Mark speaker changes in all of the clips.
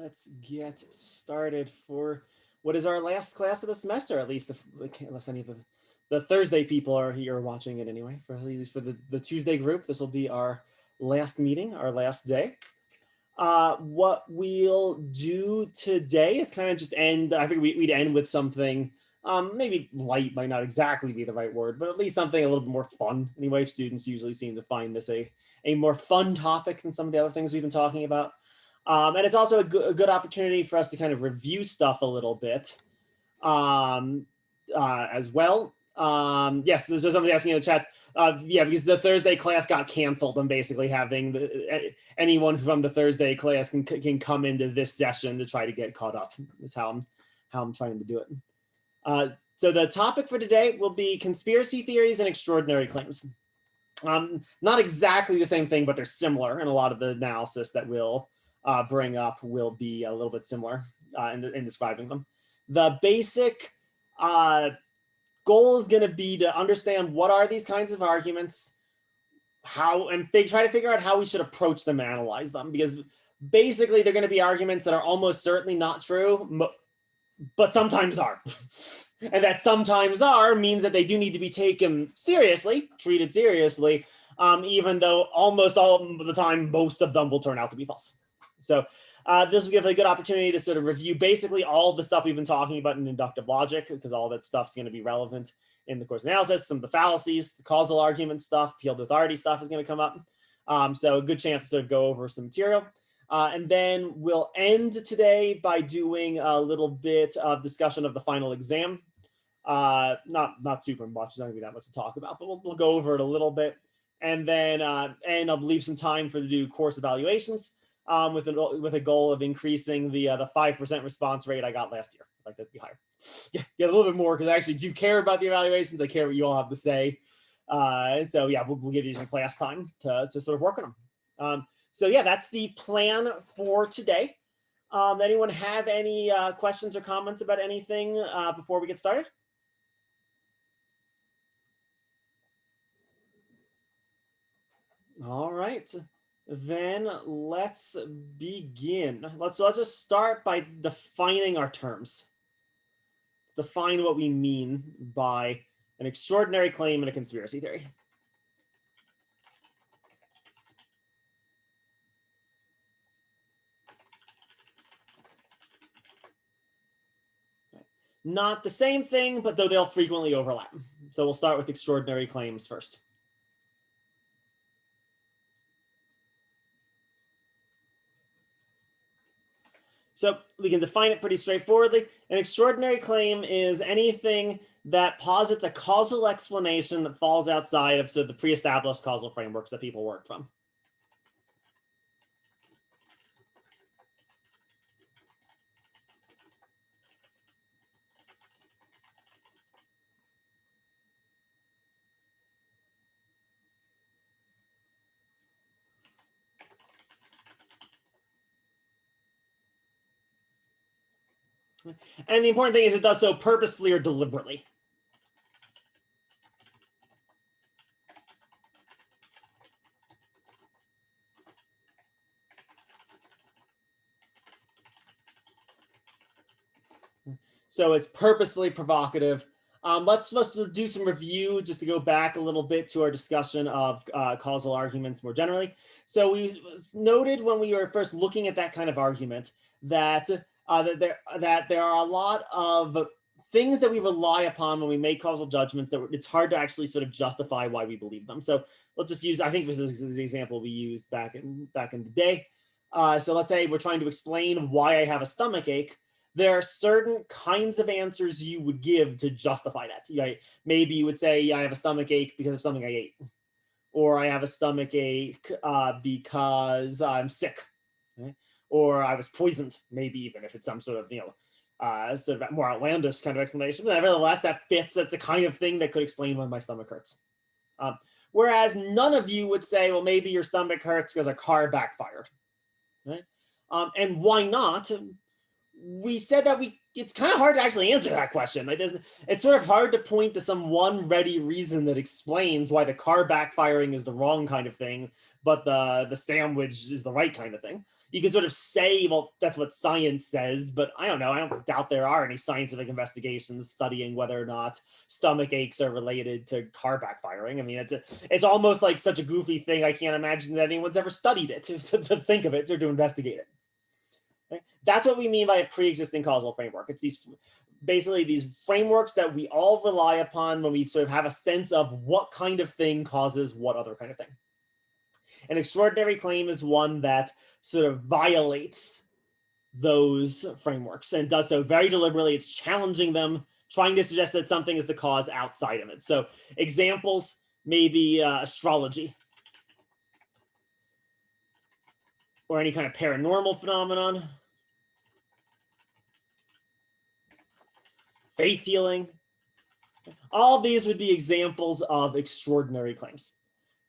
Speaker 1: let's get started for what is our last class of the semester, at least unless any of the Thursday people are here watching it anyway. For at least for the Tuesday group, this will be our last meeting, our last day. What we'll do today is kind of just end. I think we'd end with something. Maybe light might not exactly be the right word, but at least something a little bit more fun. Anyway, students usually seem to find this a more fun topic than some of the other things we've been talking about. And it's also a good opportunity for us to kind of review stuff a little bit as well. Yes, there's somebody asking in the chat. Yeah, because the Thursday class got canceled. I'm basically having anyone from the Thursday class can come into this session to try to get caught up. Is how I'm trying to do it. So the topic for today will be conspiracy theories and extraordinary claims. Not exactly the same thing, but they're similar, and a lot of the analysis that we'll bring up will be a little bit similar in describing them. The basic goal is going to be to understand what are these kinds of arguments, and try to figure out how we should approach them and analyze them, because basically they're going to be arguments that are almost certainly not true, but sometimes are. And that sometimes are means that they do need to be taken seriously, treated seriously, even though almost all of the time, most of them will turn out to be false. So this will give a good opportunity to sort of review basically all of the stuff we've been talking about in inductive logic, because all that stuff's going to be relevant in the course analysis. Some of the fallacies, the causal argument stuff, appeal to authority stuff is going to come up. So a good chance to sort of go over some material. And then we'll end today by doing a little bit of discussion of the final exam. Not super much, there's not gonna be that much to talk about, but we'll go over it a little bit. And then I'll leave some time for to do course evaluations with a goal of increasing the 5% response rate I got last year. I'd like that to be higher. Yeah, get a little bit more, because I actually do care about the evaluations. I care what you all have to say. So yeah, we'll give you some class time to sort of work on them. So yeah, that's the plan for today. Anyone have any questions or comments about anything before we get started? All right, then let's begin. Let's just start by defining our terms. Let's define what we mean by an extraordinary claim and a conspiracy theory. Not the same thing, but though they'll frequently overlap. So we'll start with extraordinary claims first. So we can define it pretty straightforwardly. An extraordinary claim is anything that posits a causal explanation that falls outside of the pre-established causal frameworks that people work from. And the important thing is it does so purposefully or deliberately. So it's purposefully provocative. Let's do some review just to go back a little bit to our discussion of causal arguments more generally. So we noted when we were first looking at that kind of argument that there are a lot of things that we rely upon when we make causal judgments that it's hard to actually sort of justify why we believe them. So let's just use, I think this is the example we used back in the day. So let's say we're trying to explain why I have a stomach ache. There are certain kinds of answers you would give to justify that. Right? Maybe you would say, I have a stomach ache because of something I ate. Or I have a stomach ache because I'm sick. Right? Or I was poisoned, maybe even if it's some sort of, sort of more outlandish kind of explanation. But nevertheless, that fits. That's the kind of thing that could explain why my stomach hurts. Whereas none of you would say, well, maybe your stomach hurts because a car backfired. Right? And why not? We said that it's kind of hard to actually answer that question. It's sort of hard to point to some one ready reason that explains why the car backfiring is the wrong kind of thing, but the sandwich is the right kind of thing. you can sort of say, well, that's what science says, but I don't know. I don't doubt there are any scientific investigations studying whether or not stomach aches are related to car backfiring. I mean, it's almost like such a goofy thing. I can't imagine that anyone's ever studied it to think of it or to investigate it. Okay? That's what we mean by a pre-existing causal framework. It's basically these frameworks that we all rely upon when we sort of have a sense of what kind of thing causes what other kind of thing. An extraordinary claim is one that sort of violates those frameworks and does so very deliberately. It's challenging them, trying to suggest that something is the cause outside of it. So examples may be astrology or any kind of paranormal phenomenon, faith healing. All of these would be examples of extraordinary claims,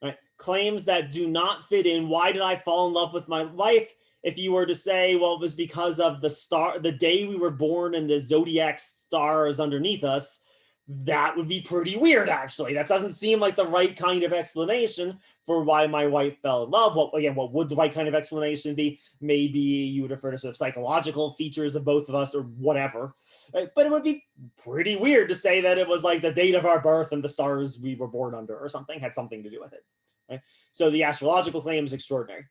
Speaker 1: right? Claims that do not fit in. Why did I fall in love with my wife? If you were to say, well, it was because of the day we were born and the zodiac stars underneath us, that would be pretty weird, actually. That doesn't seem like the right kind of explanation for why my wife fell in love. What would the right kind of explanation be? Maybe you would refer to sort of psychological features of both of us or whatever. Right? But it would be pretty weird to say that it was like the date of our birth and the stars we were born under or something had something to do with it. Right? So the astrological claim is extraordinary.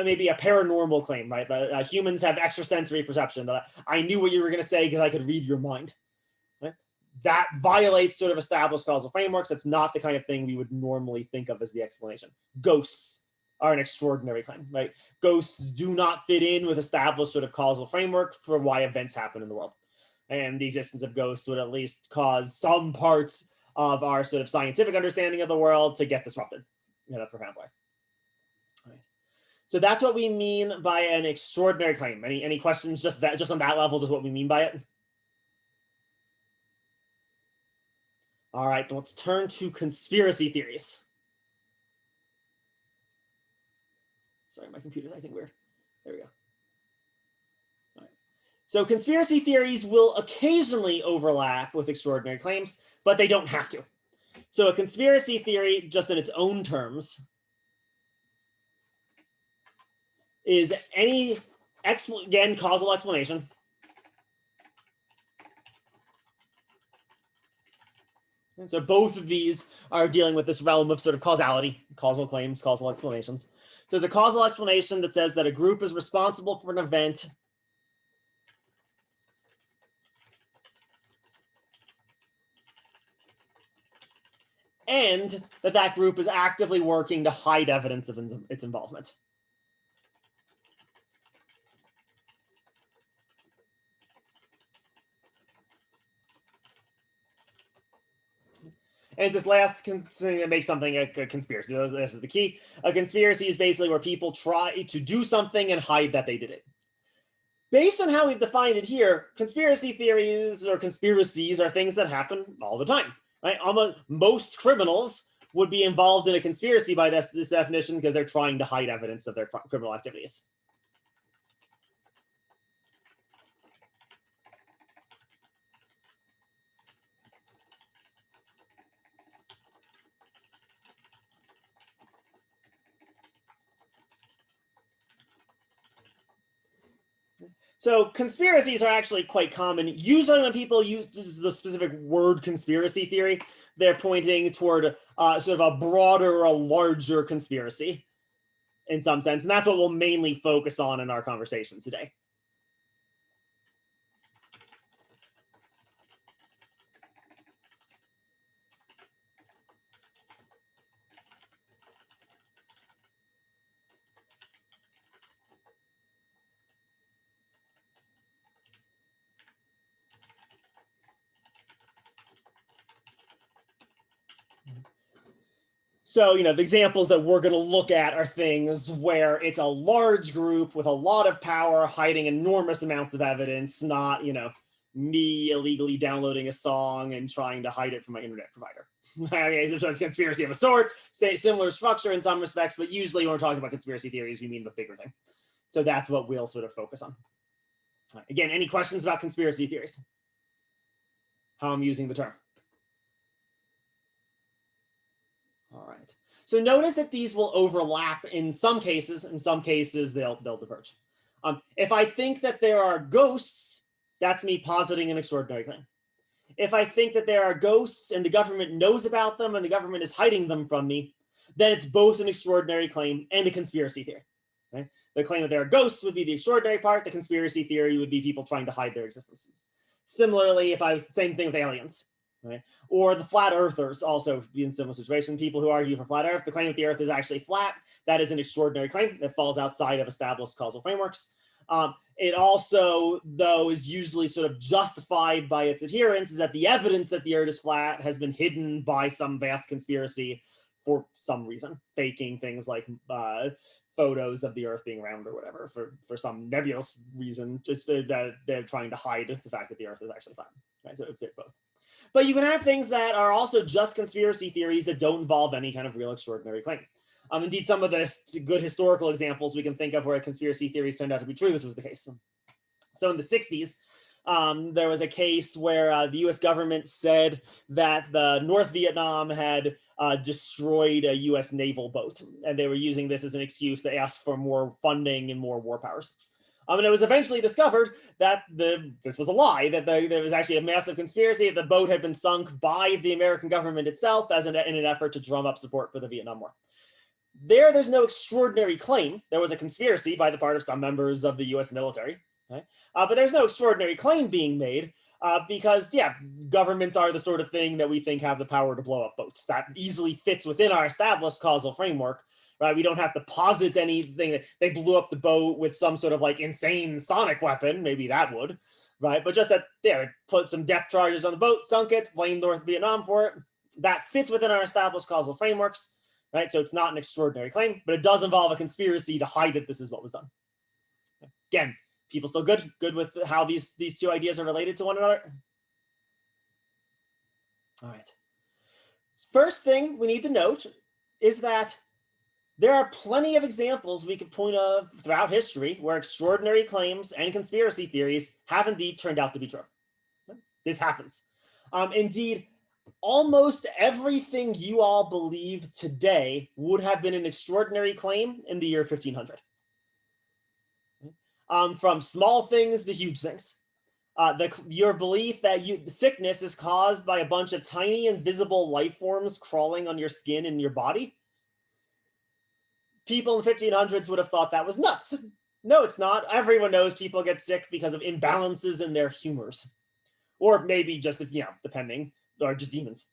Speaker 1: Maybe a paranormal claim, right? Humans have extrasensory perception. That I knew what you were going to say because I could read your mind. Right? That violates sort of established causal frameworks. That's not the kind of thing we would normally think of as the explanation. Ghosts are an extraordinary claim, right? Ghosts do not fit in with established sort of causal framework for why events happen in the world. And the existence of ghosts would at least cause some parts of our sort of scientific understanding of the world to get disrupted in a profound way. All right. So that's what we mean by an extraordinary claim. Any questions just on that level, just what we mean by it? All right, let's turn to conspiracy theories. Sorry, my computer's acting weird. There we go. All right. So conspiracy theories will occasionally overlap with extraordinary claims, but they don't have to. So a conspiracy theory, just in its own terms, is any, again, causal explanation and so both of these are dealing with this realm of sort of causality, causal claims, causal explanations. So there's a causal explanation that says that a group is responsible for an event and that group is actively working to hide evidence of its involvement. And it's this last thing that makes something a conspiracy. This is the key. A conspiracy is basically where people try to do something and hide that they did it. Based on how we've defined it here, conspiracy theories or conspiracies are things that happen all the time. Right? Almost most criminals would be involved in a conspiracy by this definition because they're trying to hide evidence of their criminal activities. So conspiracies are actually quite common. Usually when people use the specific word conspiracy theory, they're pointing toward sort of a broader, a larger conspiracy in some sense. And that's what we'll mainly focus on in our conversation today. So, the examples that we're going to look at are things where it's a large group with a lot of power hiding enormous amounts of evidence, not, me illegally downloading a song and trying to hide it from my internet provider. Okay, so it's a conspiracy of a sort, similar structure in some respects, but usually when we're talking about conspiracy theories, we mean the bigger thing. So that's what we'll sort of focus on. Again, any questions about conspiracy theories? How I'm using the term? All right. So notice that these will overlap in some cases. In some cases, they'll diverge. If I think that there are ghosts, that's me positing an extraordinary claim. If I think that there are ghosts and the government knows about them and the government is hiding them from me, then it's both an extraordinary claim and a conspiracy theory. Right? The claim that there are ghosts would be the extraordinary part. The conspiracy theory would be people trying to hide their existence. Similarly, if I was the same thing with aliens, right? Or the flat earthers also be in similar situation. People who argue for flat earth, the claim that the earth is actually flat, that is an extraordinary claim that falls outside of established causal frameworks. It also, though, is usually sort of justified by its adherents, is that the evidence that the earth is flat has been hidden by some vast conspiracy for some reason, faking things like photos of the earth being round or whatever for some nebulous reason, just that they're trying to hide the fact that the earth is actually flat. Right? So it fit both. But you can have things that are also just conspiracy theories that don't involve any kind of real extraordinary claim. Indeed, some of the good historical examples we can think of where conspiracy theories turned out to be true, this was the case. So in the 60s, there was a case where the US government said that the North Vietnam had destroyed a US naval boat, and they were using this as an excuse to ask for more funding and more war powers. And it was eventually discovered that this was a lie, that there was actually a massive conspiracy. The boat had been sunk by the American government itself in an effort to drum up support for the Vietnam War. There's no extraordinary claim. There was a conspiracy by the part of some members of the US military, right? But there's no extraordinary claim being made because, yeah, governments are the sort of thing that we think have the power to blow up boats. That easily fits within our established causal framework, right? We don't have to posit anything that they blew up the boat with some sort of like insane sonic weapon. Maybe that would, right? But just that, yeah, they put some depth charges on the boat, sunk it, blamed North Vietnam for it. That fits within our established causal frameworks. Right, so it's not an extraordinary claim, but it does involve a conspiracy to hide that this is what was done. Again, people still good with how these two ideas are related to one another? All right. First thing we need to note is that there are plenty of examples we could point of throughout history where extraordinary claims and conspiracy theories have indeed turned out to be true. This happens. Indeed, almost everything you all believe today would have been an extraordinary claim in the year 1500. From small things to huge things. Your belief that sickness is caused by a bunch of tiny invisible life forms crawling on your skin and your body. People in the 1500s would have thought that was nuts. No, it's not. Everyone knows people get sick because of imbalances in their humors. Or maybe just, depending, or just demons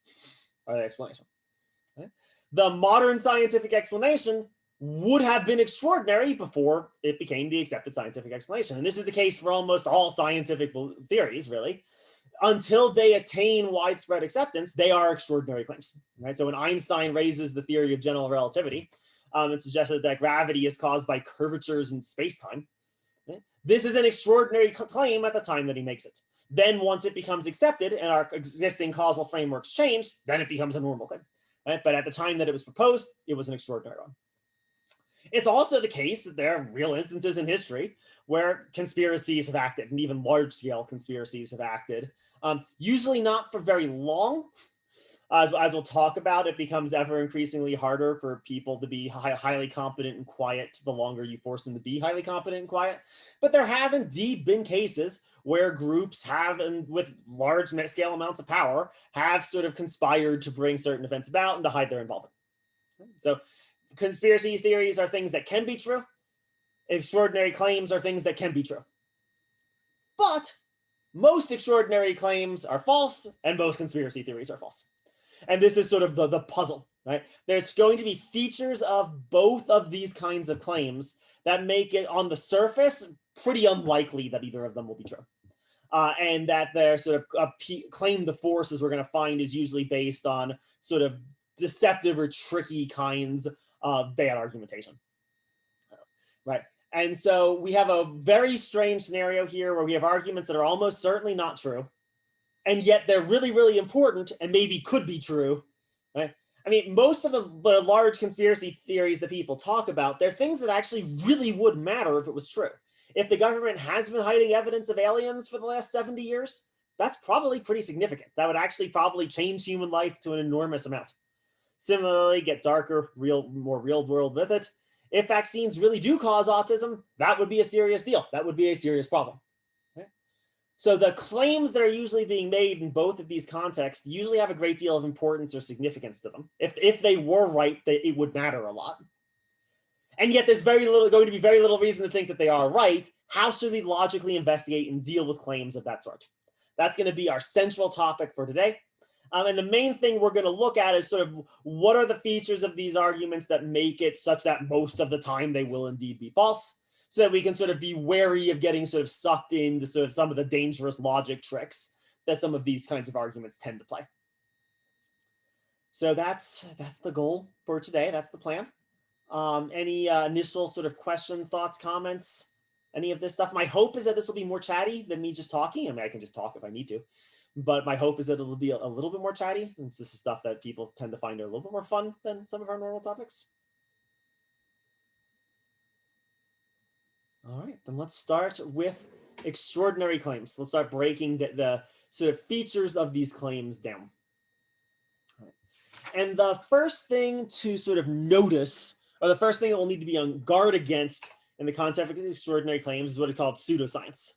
Speaker 1: are the explanation. Okay? The modern scientific explanation would have been extraordinary before it became the accepted scientific explanation. And this is the case for almost all scientific theories, really. Until they attain widespread acceptance, they are extraordinary claims. Right? So when Einstein raises the theory of general relativity, it suggested that gravity is caused by curvatures in space-time. Okay? This is an extraordinary claim at the time that he makes it. Then once it becomes accepted and our existing causal frameworks change, then it becomes a normal claim. Right? But at the time that it was proposed, it was an extraordinary one. It's also the case that there are real instances in history where conspiracies have acted, and even large-scale conspiracies have acted, usually not for very long. As we'll talk about, it becomes ever increasingly harder for people to be highly competent and quiet the longer you force them to be highly competent and quiet. But there have indeed been cases where groups have, and with large scale amounts of power, have sort of conspired to bring certain events about and to hide their involvement. So conspiracy theories are things that can be true. Extraordinary claims are things that can be true. But most extraordinary claims are false, and most conspiracy theories are false. And this is sort of the puzzle, right? There's going to be features of both of these kinds of claims that make it, on the surface, pretty unlikely that either of them will be true. And that their sort of claim to force, as we're going to find, is usually based on sort of deceptive or tricky kinds of bad argumentation, right? And so we have a very strange scenario here where we have arguments that are almost certainly not true, and yet they're really, really important and maybe could be true, right? I mean, most of the large conspiracy theories that people talk about, they're things that actually really would matter if it was true. If the government has been hiding evidence of aliens for the last 70 years, that's probably pretty significant. That would actually probably change human life to an enormous amount. Similarly, get darker, more real world with it. If vaccines really do cause autism, that would be a serious deal. That would be a serious problem. Okay? So the claims that are usually being made in both of these contexts usually have a great deal of importance or significance to them. If they were right, it would matter a lot. And yet there's going to be very little reason to think that they are right. How should we logically investigate and deal with claims of that sort? That's going to be our central topic for today. And the main thing we're going to look at is sort of what are the features of these arguments that make it such that most of the time they will indeed be false, so that we can sort of be wary of getting sort of sucked into sort of some of the dangerous logic tricks that some of these kinds of arguments tend to play. So that's the goal for today. That's the plan. Any initial sort of questions, thoughts, comments, any of this stuff? My hope is that this will be more chatty than me just talking. I mean, I can just talk if I need to, but my hope is that it'll be a little bit more chatty, since this is stuff that people tend to find a little bit more fun than some of our normal topics. All right, then let's start with extraordinary claims. Let's start breaking the sort of features of these claims down. All right. And the first thing to sort of notice, or the first thing that we'll need to be on guard against in the context of extraordinary claims, is what is called pseudoscience.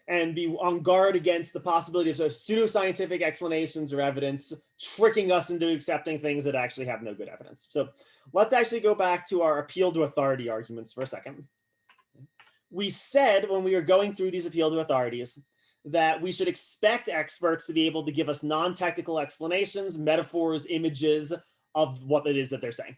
Speaker 1: And be on guard against the possibility of sort of pseudoscientific explanations or evidence tricking us into accepting things that actually have no good evidence. So let's actually go back to our appeal to authority arguments for a second. We said when we were going through these appeal to authorities that we should expect experts to be able to give us non-technical explanations, metaphors, images of what it is that they're saying.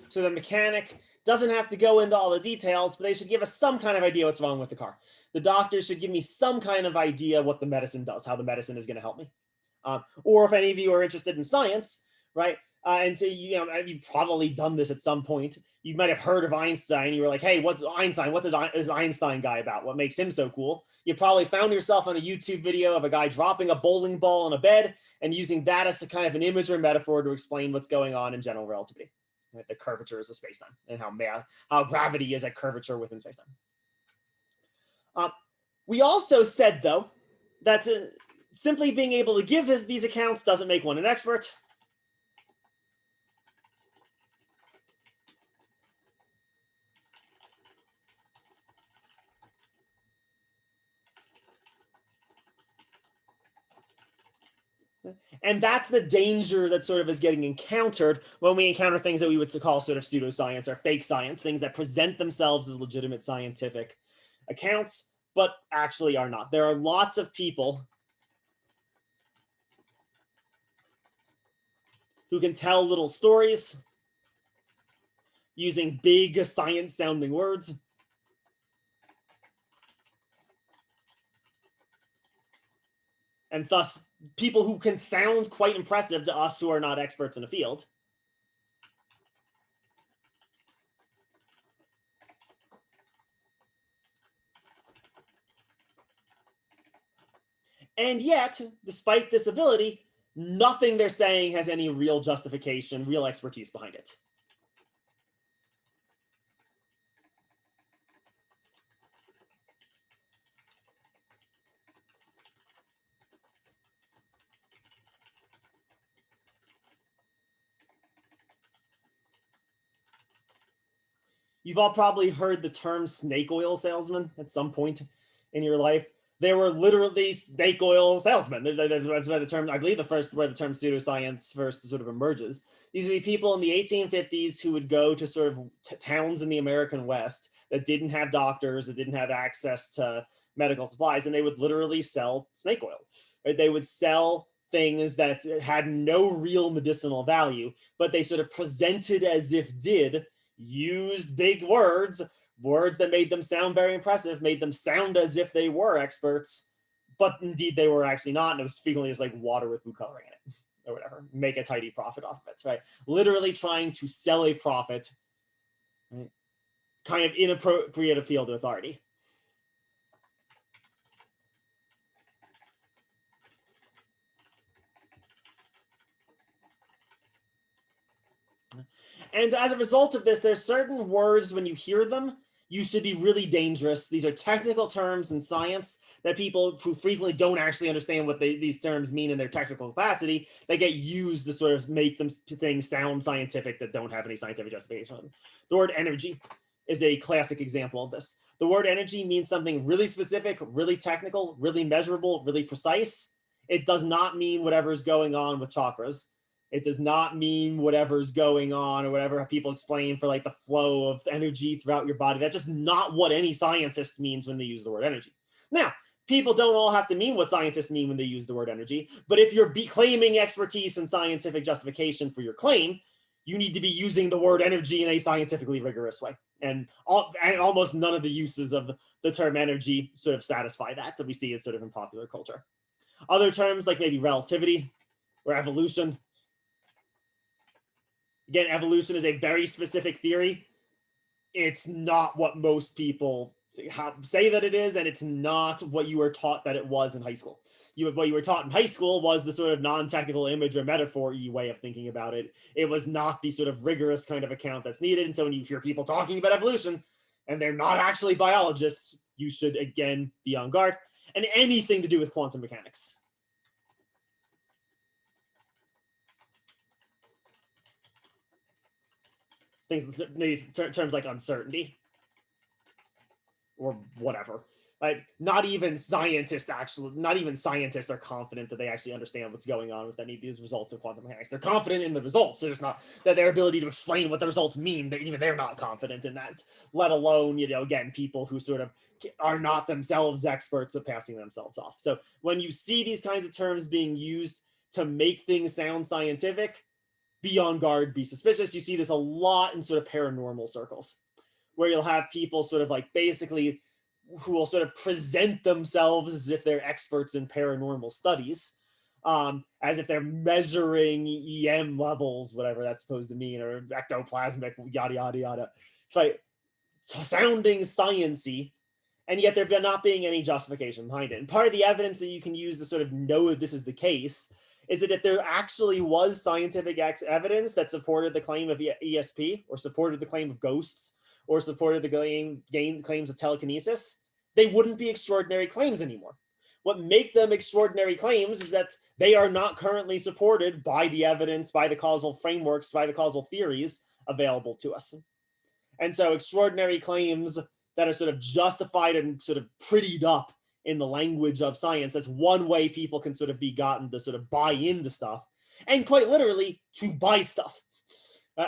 Speaker 1: So the mechanic doesn't have to go into all the details, but they should give us some kind of idea what's wrong with the car. The doctor should give me some kind of idea what the medicine does, how the medicine is going to help me. Or if any of you are interested in science, right? And so, you've probably done this at some point. You might have heard of Einstein. You were like, hey, what's Einstein? What's this Einstein guy about? What makes him so cool? You probably found yourself on a YouTube video of a guy dropping a bowling ball on a bed and using that as a kind of an image or metaphor to explain what's going on in general relativity. Right? The curvatures of spacetime and how gravity is a curvature within spacetime. We also said, though, that simply being able to give these accounts doesn't make one an expert. And that's the danger that sort of is getting encountered when we encounter things that we would call sort of pseudoscience or fake science, things that present themselves as legitimate scientific accounts, but actually are not. There are lots of people who can tell little stories using big science-sounding words. And thus, people who can sound quite impressive to us who are not experts in a field. And yet, despite this ability, nothing they're saying has any real justification, real expertise behind it. You've all probably heard the term snake oil salesman at some point in your life. They were literally snake oil salesmen. That's where the term, I believe, where the term pseudoscience first sort of emerges. These would be people in the 1850s who would go to sort of towns in the American West that didn't have doctors, that didn't have access to medical supplies, and they would literally sell snake oil. Right? They would sell things that had no real medicinal value, but they sort of presented as if did, used big words that made them sound very impressive, made them sound as if they were experts, but indeed they were actually not, and it was frequently just like water with food coloring in it, or whatever, make a tidy profit off of it, right? Literally trying to sell a profit, right? Kind of inappropriate field of authority. And as a result of this, there's certain words when you hear them, you should be really dangerous. These are technical terms in science that people who frequently don't actually understand what these terms mean in their technical capacity, they get used to sort of make them things sound scientific that don't have any scientific justification for them. The word energy is a classic example of this. The word energy means something really specific, really technical, really measurable, really precise. It does not mean whatever's going on with chakras. It does not mean whatever's going on or whatever people explain for like the flow of energy throughout your body. That's just not what any scientist means when they use the word energy. Now, people don't all have to mean what scientists mean when they use the word energy, but if you're claiming expertise and scientific justification for your claim, you need to be using the word energy in a scientifically rigorous way. And almost none of the uses of the term energy sort of satisfy that we see it sort of in popular culture. Other terms like maybe relativity or evolution. Again, evolution is a very specific theory. It's not what most people say that it is, and it's not what you were taught that it was in high school. What you were taught in high school was the sort of non-technical image or metaphor-y way of thinking about it. It was not the sort of rigorous kind of account that's needed. And so when you hear people talking about evolution and they're not actually biologists, you should, again, be on guard. And anything to do with quantum mechanics. Things, maybe terms like uncertainty or whatever. Like not even scientists are confident that they actually understand what's going on with any of these results of quantum mechanics. They're confident in the results. There's not that their ability to explain what the results mean, that even they're not confident in that, let alone, again, people who sort of are not themselves experts at passing themselves off. So when you see these kinds of terms being used to make things sound scientific, be on guard, be suspicious. You see this a lot in sort of paranormal circles, where you'll have people sort of like basically who will sort of present themselves as if they're experts in paranormal studies, as if they're measuring EM levels, whatever that's supposed to mean, or ectoplasmic, yada, yada, yada. Try sounding science-y, and yet there not being any justification behind it. And part of the evidence that you can use to sort of know that this is the case is that if there actually was scientific evidence that supported the claim of ESP, or supported the claim of ghosts, or supported the claims of telekinesis, they wouldn't be extraordinary claims anymore. What make them extraordinary claims is that they are not currently supported by the evidence, by the causal frameworks, by the causal theories available to us. And so extraordinary claims that are sort of justified and sort of prettied up in the language of science, that's one way people can sort of be gotten to sort of buy into stuff, and quite literally to buy stuff.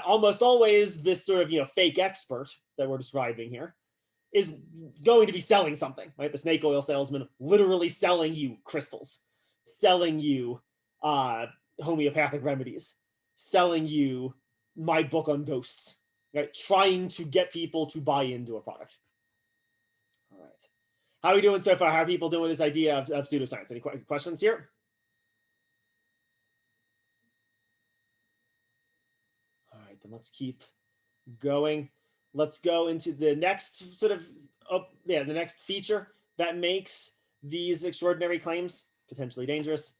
Speaker 1: Almost always this sort of fake expert that we're describing here is going to be selling something, right? The snake oil salesman literally selling you crystals, selling you homeopathic remedies, selling you my book on ghosts, right? Trying to get people to buy into a product. All right. How are we doing so far? How are people doing with this idea of pseudoscience? Any questions here? All right, then let's keep going. Let's go into the next sort of, the next feature that makes these extraordinary claims potentially dangerous.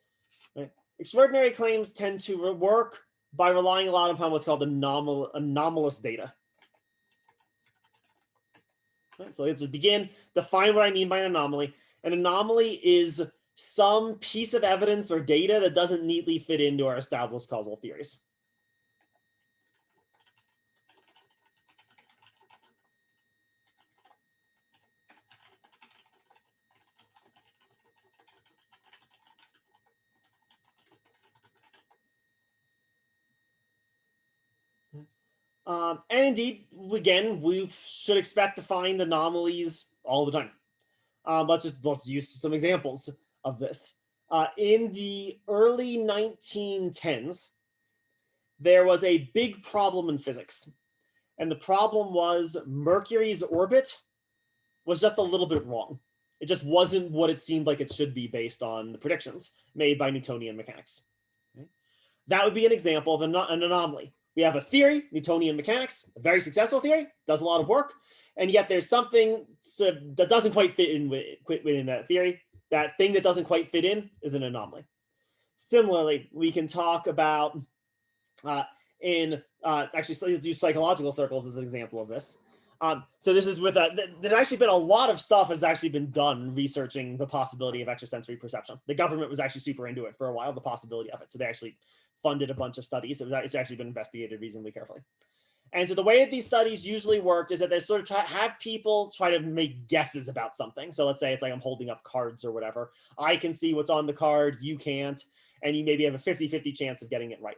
Speaker 1: Right? Extraordinary claims tend to work by relying a lot upon what's called anomalous data. Right? So let's begin, define what I mean by an anomaly. An anomaly is some piece of evidence or data that doesn't neatly fit into our established causal theories. And indeed, again, we should expect to find anomalies all the time. Let's use some examples of this. In the early 1910s, there was a big problem in physics. And the problem was Mercury's orbit was just a little bit wrong. It just wasn't what it seemed like it should be based on the predictions made by Newtonian mechanics. Okay? That would be an example of an anomaly. We have a theory, Newtonian mechanics, a very successful theory, does a lot of work, and yet there's something that doesn't quite fit in within that theory. That thing that doesn't quite fit in is an anomaly. Similarly, we can talk about actually do psychological circles as an example of this. So this is with there's actually been a lot of stuff has actually been done researching the possibility of extrasensory perception. The government was actually super into it for a while, the possibility of it. So they actually funded a bunch of studies. It's actually been investigated reasonably carefully. And so the way that these studies usually work is that they sort of have people try to make guesses about something. So let's say it's like I'm holding up cards or whatever. I can see what's on the card, you can't, and you maybe have a 50-50 chance of getting it right.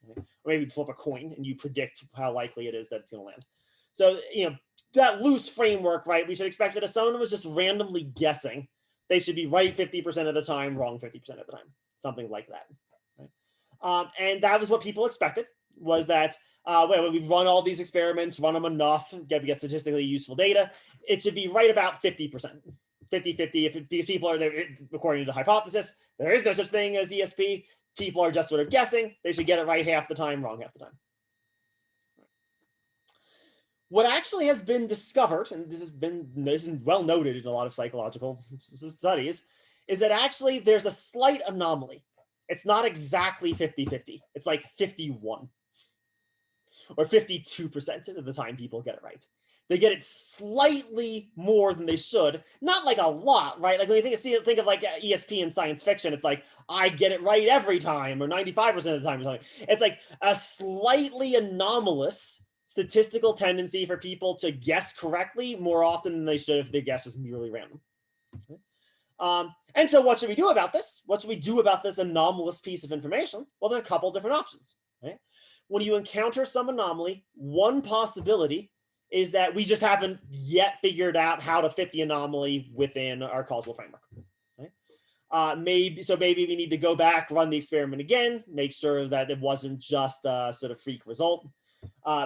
Speaker 1: Or maybe flip a coin and you predict how likely it is that it's going to land. So, that loose framework, right? We should expect that if someone was just randomly guessing, they should be right 50% of the time, wrong 50% of the time, something like that. Right? And that was what people expected, was that when we run all these experiments, run them enough, get statistically useful data, it should be right about 50%. 50-50, because people are there, according to the hypothesis, there is no such thing as ESP. People are just sort of guessing. They should get it right half the time, wrong half the time. What actually has been discovered, and this is well noted in a lot of psychological studies, is that actually there's a slight anomaly. It's not exactly 50-50. It's like 51 or 52% of the time people get it right. They get it slightly more than they should, not like a lot, right? Like when you think of like ESP in science fiction, it's like I get it right every time or 95% of the time or something. It's like a slightly anomalous statistical tendency for people to guess correctly more often than they should if their guess is merely random. And so what should we do about this? What should we do about this anomalous piece of information? Well, there are a couple different options. Right? When you encounter some anomaly, one possibility is that we just haven't yet figured out how to fit the anomaly within our causal framework. Right? Maybe we need to go back, run the experiment again, make sure that it wasn't just a sort of freak result.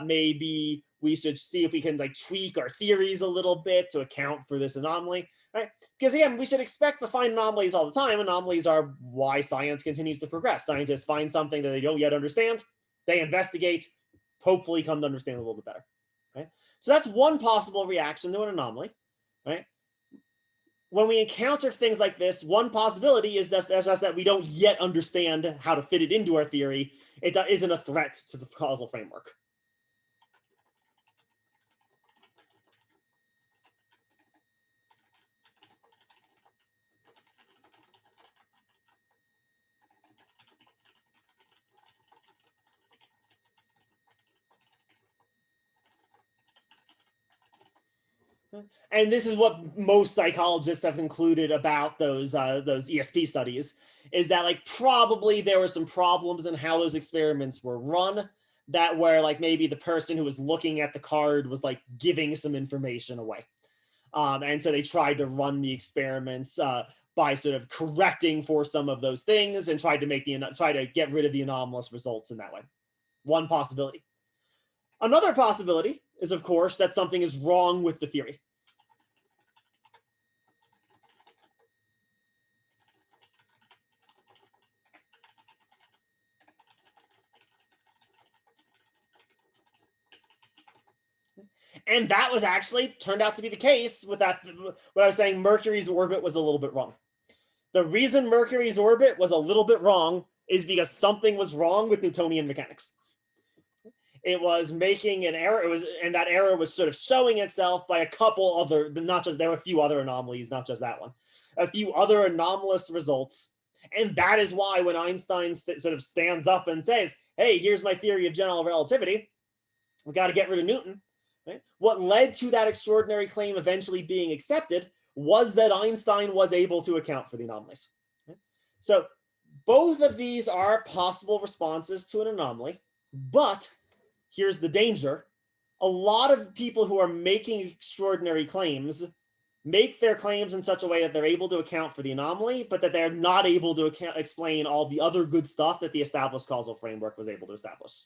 Speaker 1: Maybe we should see if we can like tweak our theories a little bit to account for this anomaly, right? Because again, we should expect to find anomalies all the time. Anomalies are why science continues to progress. Scientists find something that they don't yet understand, they investigate, hopefully come to understand a little bit better. Right? So that's one possible reaction to an anomaly, right? When we encounter things like this, one possibility is just that we don't yet understand how to fit it into our theory. It isn't a threat to the causal framework. And this is what most psychologists have concluded about those ESP studies, is that like probably there were some problems in how those experiments were run, that where like maybe the person who was looking at the card was like giving some information away. And so they tried to run the experiments by sort of correcting for some of those things and tried to get rid of the anomalous results in that way. One possibility. Another possibility is, of course, that something is wrong with the theory. And that was actually turned out to be the case with that. What I was saying, Mercury's orbit was a little bit wrong. The reason Mercury's orbit was a little bit wrong is because something was wrong with Newtonian mechanics. It was making an error. And that error was sort of showing itself by a couple other, not just, there were a few other anomalies, not just that one, a few other anomalous results. And that is why when Einstein sort of stands up and says, hey, here's my theory of general relativity, we got to get rid of Newton. Right? What led to that extraordinary claim eventually being accepted was that Einstein was able to account for the anomalies. Right? So both of these are possible responses to an anomaly, but here's the danger. A lot of people who are making extraordinary claims make their claims in such a way that they're able to account for the anomaly, but that they're not able to explain all the other good stuff that the established causal framework was able to establish.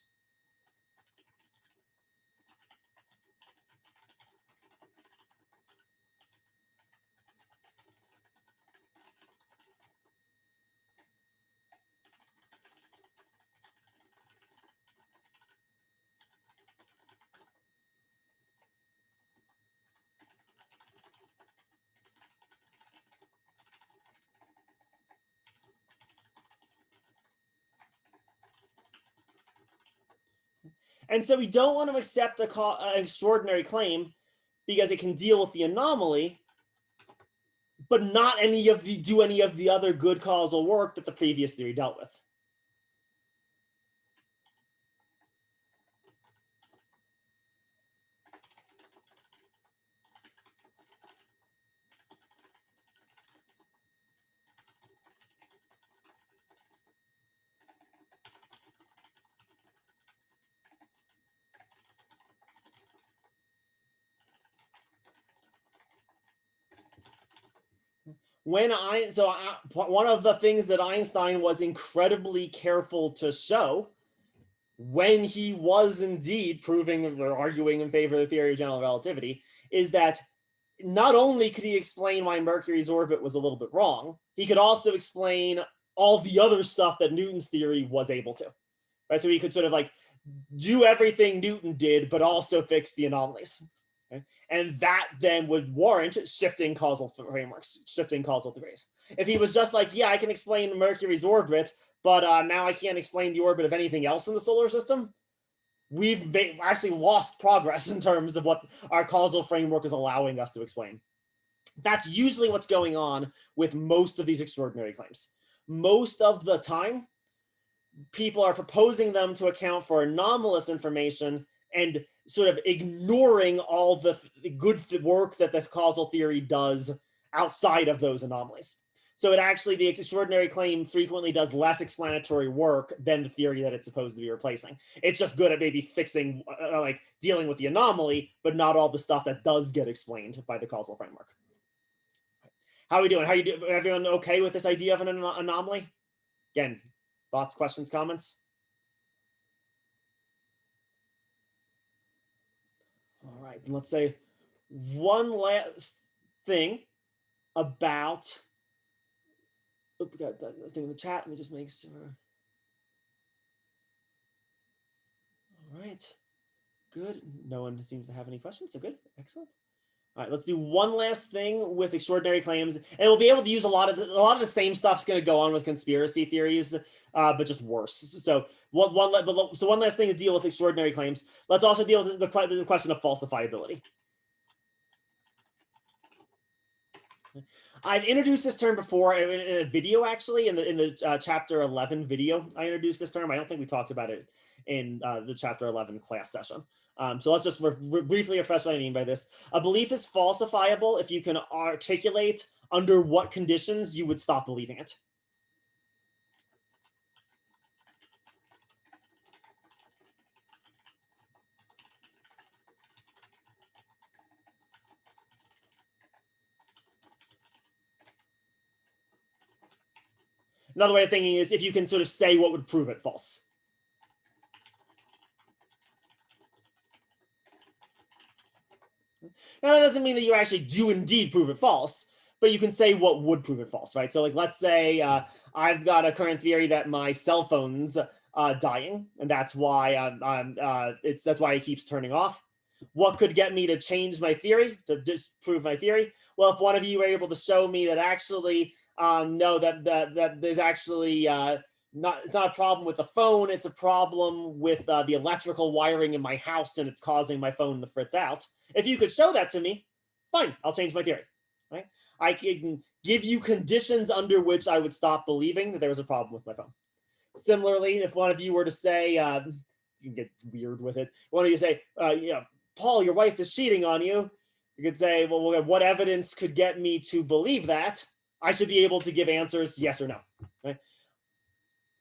Speaker 1: And so we don't want to accept an extraordinary claim because it can deal with the anomaly, but not do any of the other good causal work that the previous theory dealt with. One of the things that Einstein was incredibly careful to show when he was indeed proving or arguing in favor of the theory of general relativity is that not only could he explain why Mercury's orbit was a little bit wrong, he could also explain all the other stuff that Newton's theory was able to. Right? So he could sort of like do everything Newton did, but also fix the anomalies. Okay? And that then would warrant shifting causal frameworks, shifting causal theories. If he was just like, yeah, I can explain Mercury's orbit, but now I can't explain the orbit of anything else in the solar system, we've actually lost progress in terms of what our causal framework is allowing us to explain. That's usually what's going on with most of these extraordinary claims. Most of the time, people are proposing them to account for anomalous information and sort of ignoring all the good work that the causal theory does outside of those anomalies. So the extraordinary claim frequently does less explanatory work than the theory that it's supposed to be replacing. It's just good at maybe fixing, like dealing with the anomaly, but not all the stuff that does get explained by the causal framework. How are we doing? Everyone okay with this idea of an anomaly? Again, thoughts, questions, comments? All right, let's say one last thing about, we got that thing in the chat. Let me just make sure. All right, good. No one seems to have any questions, so good, excellent. All right, let's do one last thing with extraordinary claims, and we'll be able to use a lot of the same stuff's going to go on with conspiracy theories, but just worse. So one last thing to deal with extraordinary claims. Let's also deal with the question of falsifiability. I've introduced this term before in a video, actually, in the chapter 11 video. I introduced this term. I don't think we talked about it in the chapter 11 class session. So let's just briefly refresh what I mean by this. A belief is falsifiable if you can articulate under what conditions you would stop believing it. Another way of thinking is if you can sort of say what would prove it false. Now, that doesn't mean that you actually do indeed prove it false, but you can say what would prove it false, right? So like, let's say I've got a current theory that my cell phone's dying, and that's why that's why it keeps turning off. What could get me to change my theory, to disprove my theory? Well, if one of you were able to show me that actually, no, that there's actually it's not a problem with the phone, it's a problem with the electrical wiring in my house, and it's causing my phone to fritz out. If you could show that to me, fine, I'll change my theory. Right? I can give you conditions under which I would stop believing that there was a problem with my phone. Similarly, if one of you were to say, you can get weird with it. One of you say, Paul, your wife is cheating on you. You could say, well, what evidence could get me to believe that? I should be able to give answers yes or no. Right?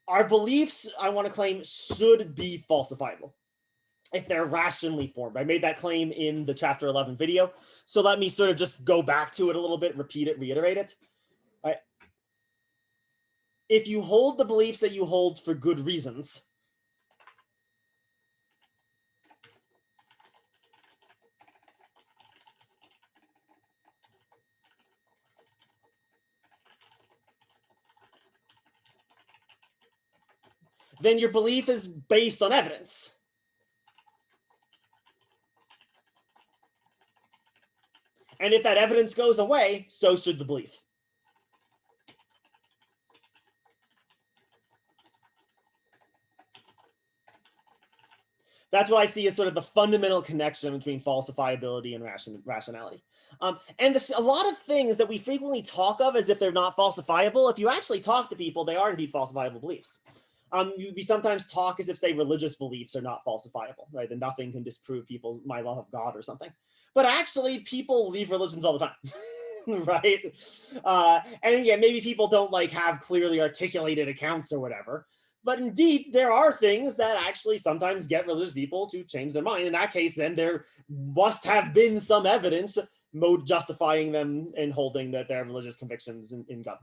Speaker 1: Our beliefs, I want to claim, should be falsifiable if they're rationally formed. I made that claim in the chapter 11 video. So let me sort of just go back to it a little bit, repeat it, reiterate it. All right. If you hold the beliefs that you hold for good reasons, then your belief is based on evidence. And if that evidence goes away, so should the belief. That's what I see as sort of the fundamental connection between falsifiability and rationality. And a lot of things that we frequently talk of as if they're not falsifiable, if you actually talk to people, they are indeed falsifiable beliefs. We sometimes talk as if, say, religious beliefs are not falsifiable, right? That nothing can disprove my love of God or something. But actually, people leave religions all the time, right? And yeah, maybe people don't like have clearly articulated accounts or whatever. But indeed, there are things that actually sometimes get religious people to change their mind. In that case, then there must have been some evidence justifying them and holding that their religious convictions in God.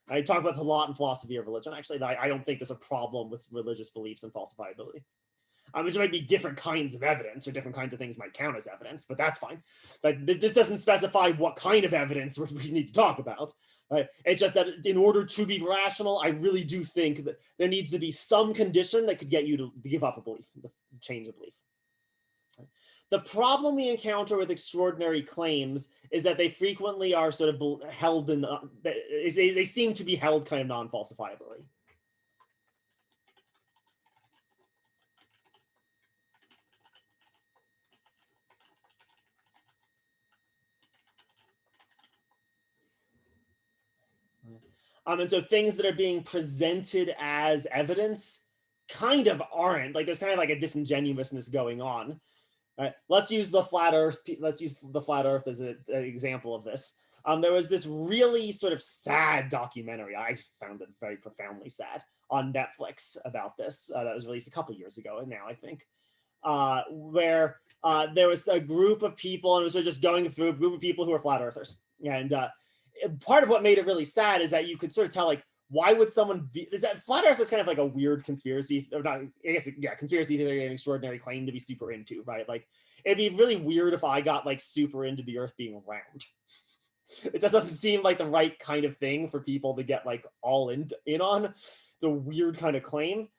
Speaker 1: I talk about this a lot in philosophy of religion, actually. I don't think there's a problem with religious beliefs and falsifiability. There might be different kinds of evidence, or different kinds of things might count as evidence, but that's fine. But this doesn't specify what kind of evidence we need to talk about. Right? It's just that in order to be rational, I really do think that there needs to be some condition that could get you to give up a belief, change a belief. The problem we encounter with extraordinary claims is that they frequently are sort of held in, they seem to be held kind of non-falsifiably. And so things that are being presented as evidence kind of aren't. Like there's kind of like a disingenuousness going on. Right, let's use the flat Earth. Let's use the flat Earth as an example of this. There was this really sort of sad documentary. I found it very profoundly sad on Netflix about this. That was released a couple years ago now, I think, where there was a group of people, and it was sort of just going through a group of people who are flat earthers. And part of what made it really sad is that you could sort of tell, like, why would someone be flat earth is kind of like a weird conspiracy, or not, I guess, yeah, conspiracy theory, an extraordinary claim to be super into, right? Like it'd be really weird if I got like super into the earth being round. It just doesn't seem like the right kind of thing for people to get like all in on. It's a weird kind of claim.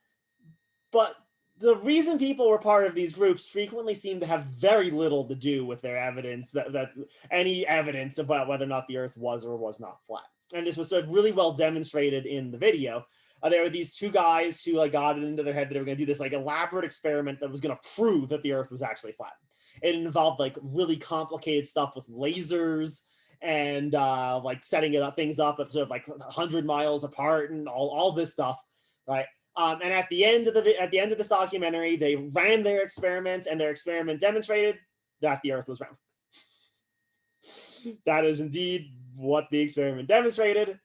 Speaker 1: But the reason people were part of these groups frequently seem to have very little to do with their evidence, that any evidence about whether or not the earth was or was not flat. And this was sort of really well demonstrated in the video. There were these two guys who like got it into their head that they were going to do this like elaborate experiment that was going to prove that the earth was actually flat. It involved like really complicated stuff with lasers and like setting things up at sort of like 100 miles apart and all this stuff, right? And at the end of this documentary, they ran their experiment, and their experiment demonstrated that the earth was round. That is indeed what the experiment demonstrated,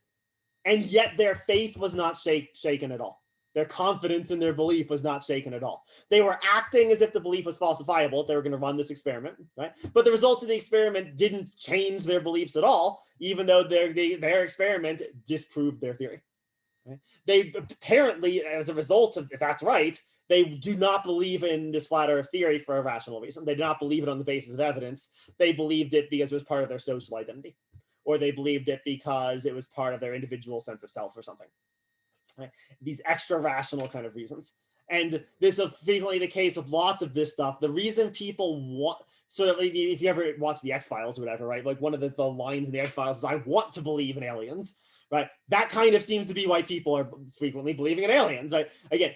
Speaker 1: and yet their faith was not shaken at all. Their confidence in their belief was not shaken at all. They were acting as if the belief was falsifiable. They were going to run this experiment, right? But the results of the experiment didn't change their beliefs at all, even though their experiment disproved their theory. Right? They apparently, as a result of, if that's right, they do not believe in this flat earth theory for a rational reason. They do not believe it on the basis of evidence. They believed it because it was part of their social identity, or they believed it because it was part of their individual sense of self or something. Right? These extra rational kind of reasons. And this is frequently the case with lots of this stuff. The reason people want, sort of, if you ever watch the X-Files or whatever, right? Like one of the lines in the X-Files is, I want to believe in aliens, right? That kind of seems to be why people are frequently believing in aliens, right? Again,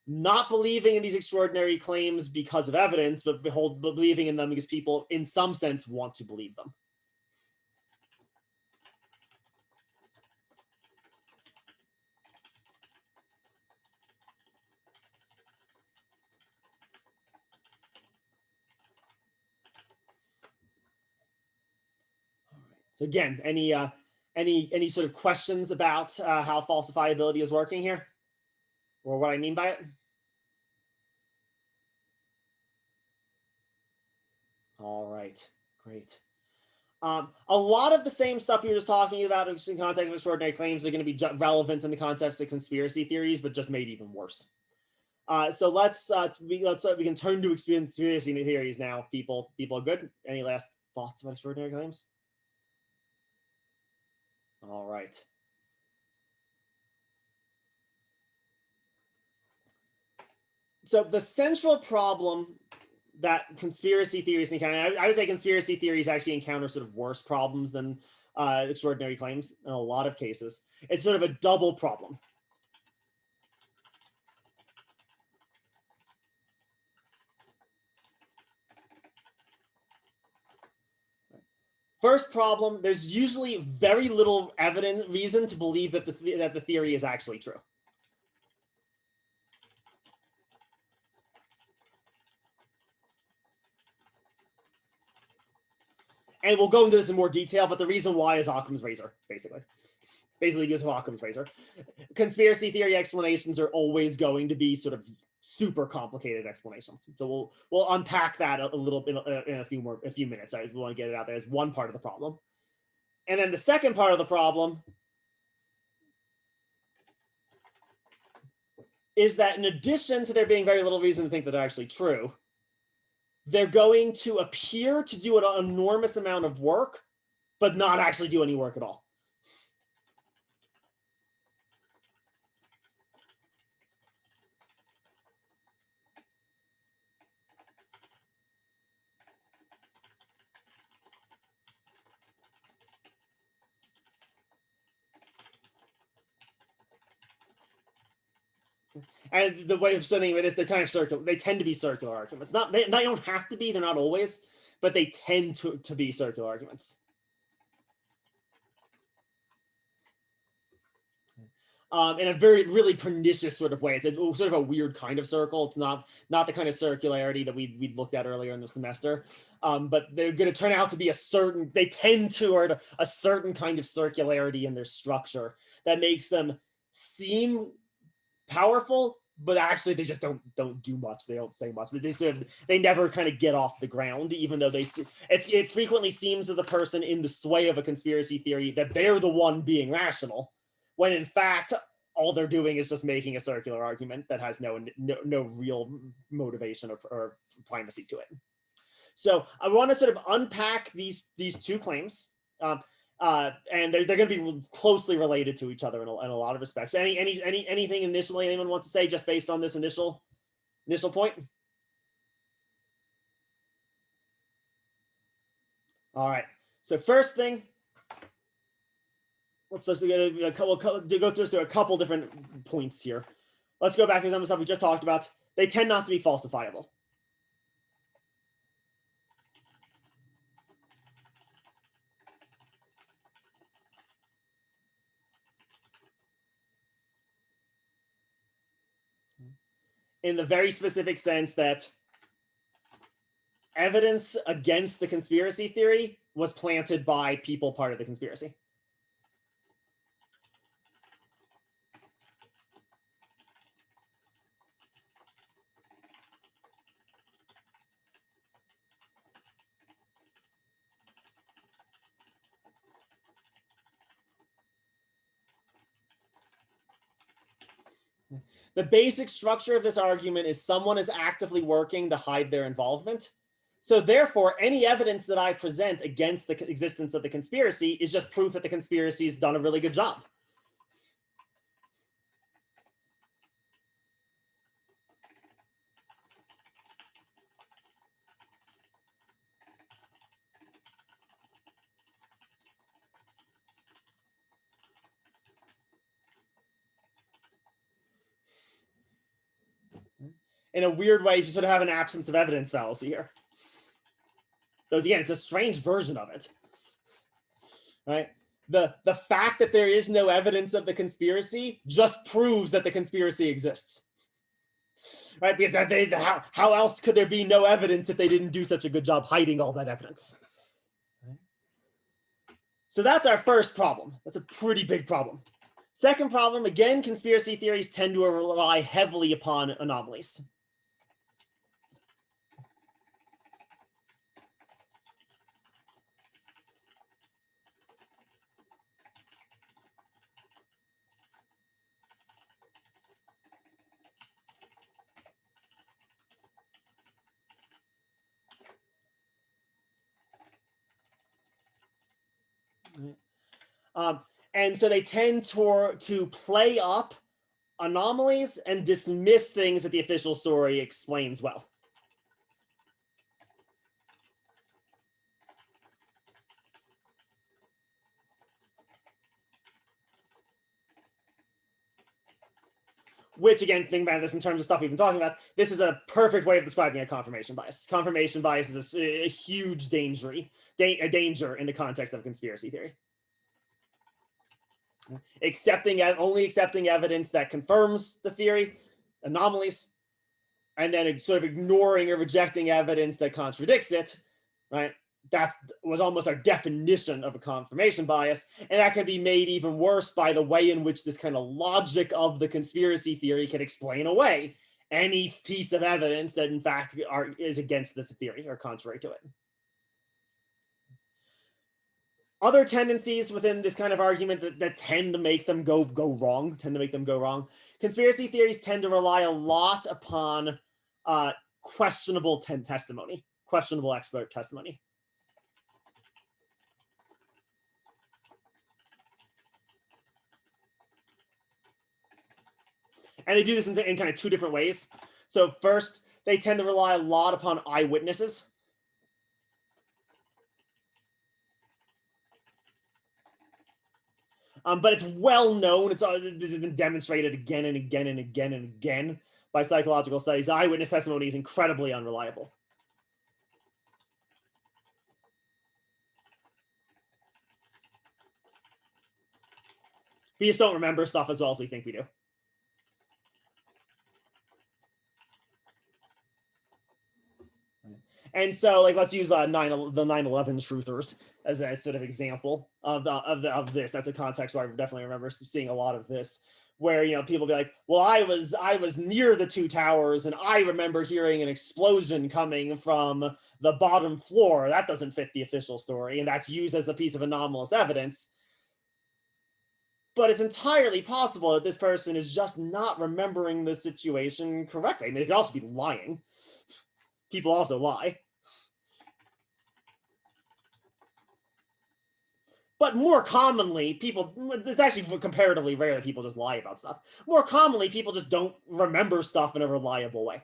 Speaker 1: not believing in these extraordinary claims because of evidence, but believing in them because people, in some sense, want to believe them. So again, any sort of questions about how falsifiability is working here, or what I mean by it? All right, great. A lot of the same stuff you were just talking about in context of extraordinary claims are going to be relevant in the context of conspiracy theories, but just made even worse. So we can turn to conspiracy theories now. People are good. Any last thoughts about extraordinary claims? All right. So the central problem that conspiracy theories encounter, I would say conspiracy theories actually encounter sort of worse problems than extraordinary claims in a lot of cases. It's sort of a double problem. First problem, there's usually very little reason to believe that the theory is actually true. And we'll go into this in more detail, but the reason why is Occam's razor, basically because of Occam's razor. Conspiracy theory explanations are always going to be sort of super complicated explanations. So we'll unpack that a little bit in a few minutes. I want to get it out there as one part of the problem. And then the second part of the problem is that in addition to there being very little reason to think that they're actually true, they're going to appear to do an enormous amount of work, but not actually do any work at all. And the way of studying it is they're kind of circular. They tend to be circular arguments. They don't have to be. They're not always, but they tend to be circular arguments. In a really pernicious sort of way. It's sort of a weird kind of circle. It's not the kind of circularity that we looked at earlier in the semester. But they're going to turn out to be they tend toward a certain kind of circularity in their structure that makes them seem powerful, but actually they just don't do much. They don't say much. They never kind of get off the ground, even though it frequently seems to the person in the sway of a conspiracy theory that they're the one being rational, when in fact all they're doing is just making a circular argument that has no real motivation or primacy to it. So I want to sort of unpack these two claims. And they're going to be closely related to each other in a lot of respects. Anything initially anyone wants to say just based on this initial point? All right. So first thing, let's just go through a couple different points here. Let's go back to some of the stuff we just talked about. They tend not to be falsifiable. In the very specific sense that evidence against the conspiracy theory was planted by people part of the conspiracy. The basic structure of this argument is someone is actively working to hide their involvement. So therefore, any evidence that I present against the existence of the conspiracy is just proof that the conspiracy has done a really good job. In a weird way, you sort of have an absence of evidence fallacy here. Though again, it's a strange version of it, right? The fact that there is no evidence of the conspiracy just proves that the conspiracy exists, right? Because how else could there be no evidence if they didn't do such a good job hiding all that evidence? So that's our first problem. That's a pretty big problem. Second problem, again, conspiracy theories tend to rely heavily upon anomalies. And so they tend to play up anomalies and dismiss things that the official story explains well. which again, think about this in terms of stuff we've been talking about. This is a perfect way of describing a confirmation bias. Confirmation bias is a huge danger in the context of conspiracy theory. Only accepting evidence that confirms the theory, anomalies, and then sort of ignoring or rejecting evidence that contradicts it, right? That was almost our definition of a confirmation bias. And that can be made even worse by the way in which this kind of logic of the conspiracy theory can explain away any piece of evidence that in fact is against this theory or contrary to it. Other tendencies within this kind of argument that tend to make them go wrong. Conspiracy theories tend to rely a lot upon questionable testimony, questionable expert testimony. And they do this in kind of two different ways. So first, they tend to rely a lot upon eyewitnesses. But it's well known, it's been demonstrated again and again and again and again by psychological studies. Eyewitness testimony is incredibly unreliable. We just don't remember stuff as well as we think we do. And so, like, let's use the 9/11 truthers as a sort of example of this. That's a context where I definitely remember seeing a lot of this, where people be like, "Well, I was near the two towers, and I remember hearing an explosion coming from the bottom floor." That doesn't fit the official story, and that's used as a piece of anomalous evidence. But it's entirely possible that this person is just not remembering the situation correctly. I mean, it could also be lying. People also lie. But more commonly, it's actually comparatively rare that people just lie about stuff. More commonly, people just don't remember stuff in a reliable way.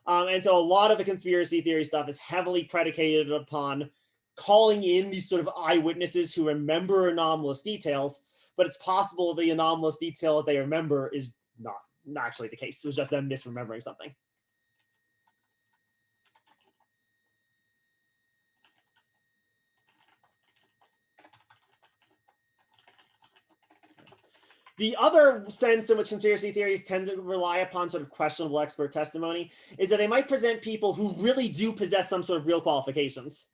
Speaker 1: And so a lot of the conspiracy theory stuff is heavily predicated upon calling in these sort of eyewitnesses who remember anomalous details, but it's possible the anomalous detail that they remember is not actually the case. It was just them misremembering something. The other sense in which conspiracy theories tend to rely upon sort of questionable expert testimony is that they might present people who really do possess some sort of real qualifications.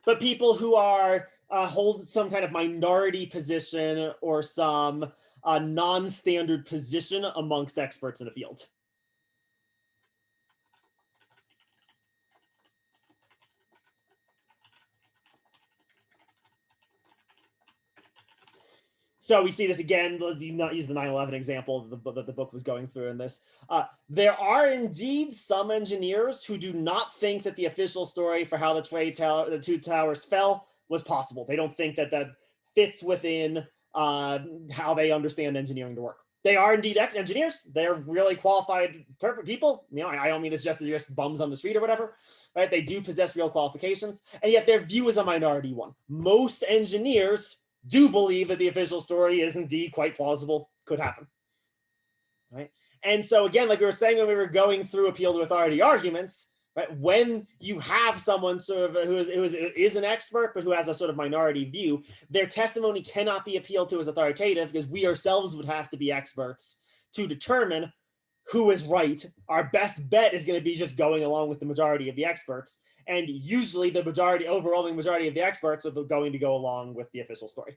Speaker 1: But people who are hold some kind of minority position or some non-standard position amongst experts in the field. So we see this again. Let's not use the 9/11 example that the book was going through in this. There are indeed some engineers who do not think that the official story for how the two towers fell was possible. They don't think that fits within how they understand engineering to work. They are indeed engineers. They're really qualified people. I don't mean this just bums on the street or whatever, right? They do possess real qualifications, and yet their view is a minority one. Most engineers do believe that the official story is indeed quite plausible, could happen, right? And so again, like we were saying when we were going through appeal to authority arguments, right? When you have someone sort of who is an expert but who has a sort of minority view, their testimony cannot be appealed to as authoritative because we ourselves would have to be experts to determine who is right. Our best bet is going to be just going along with the majority of the experts. And usually the overwhelming majority of the experts are going to go along with the official story.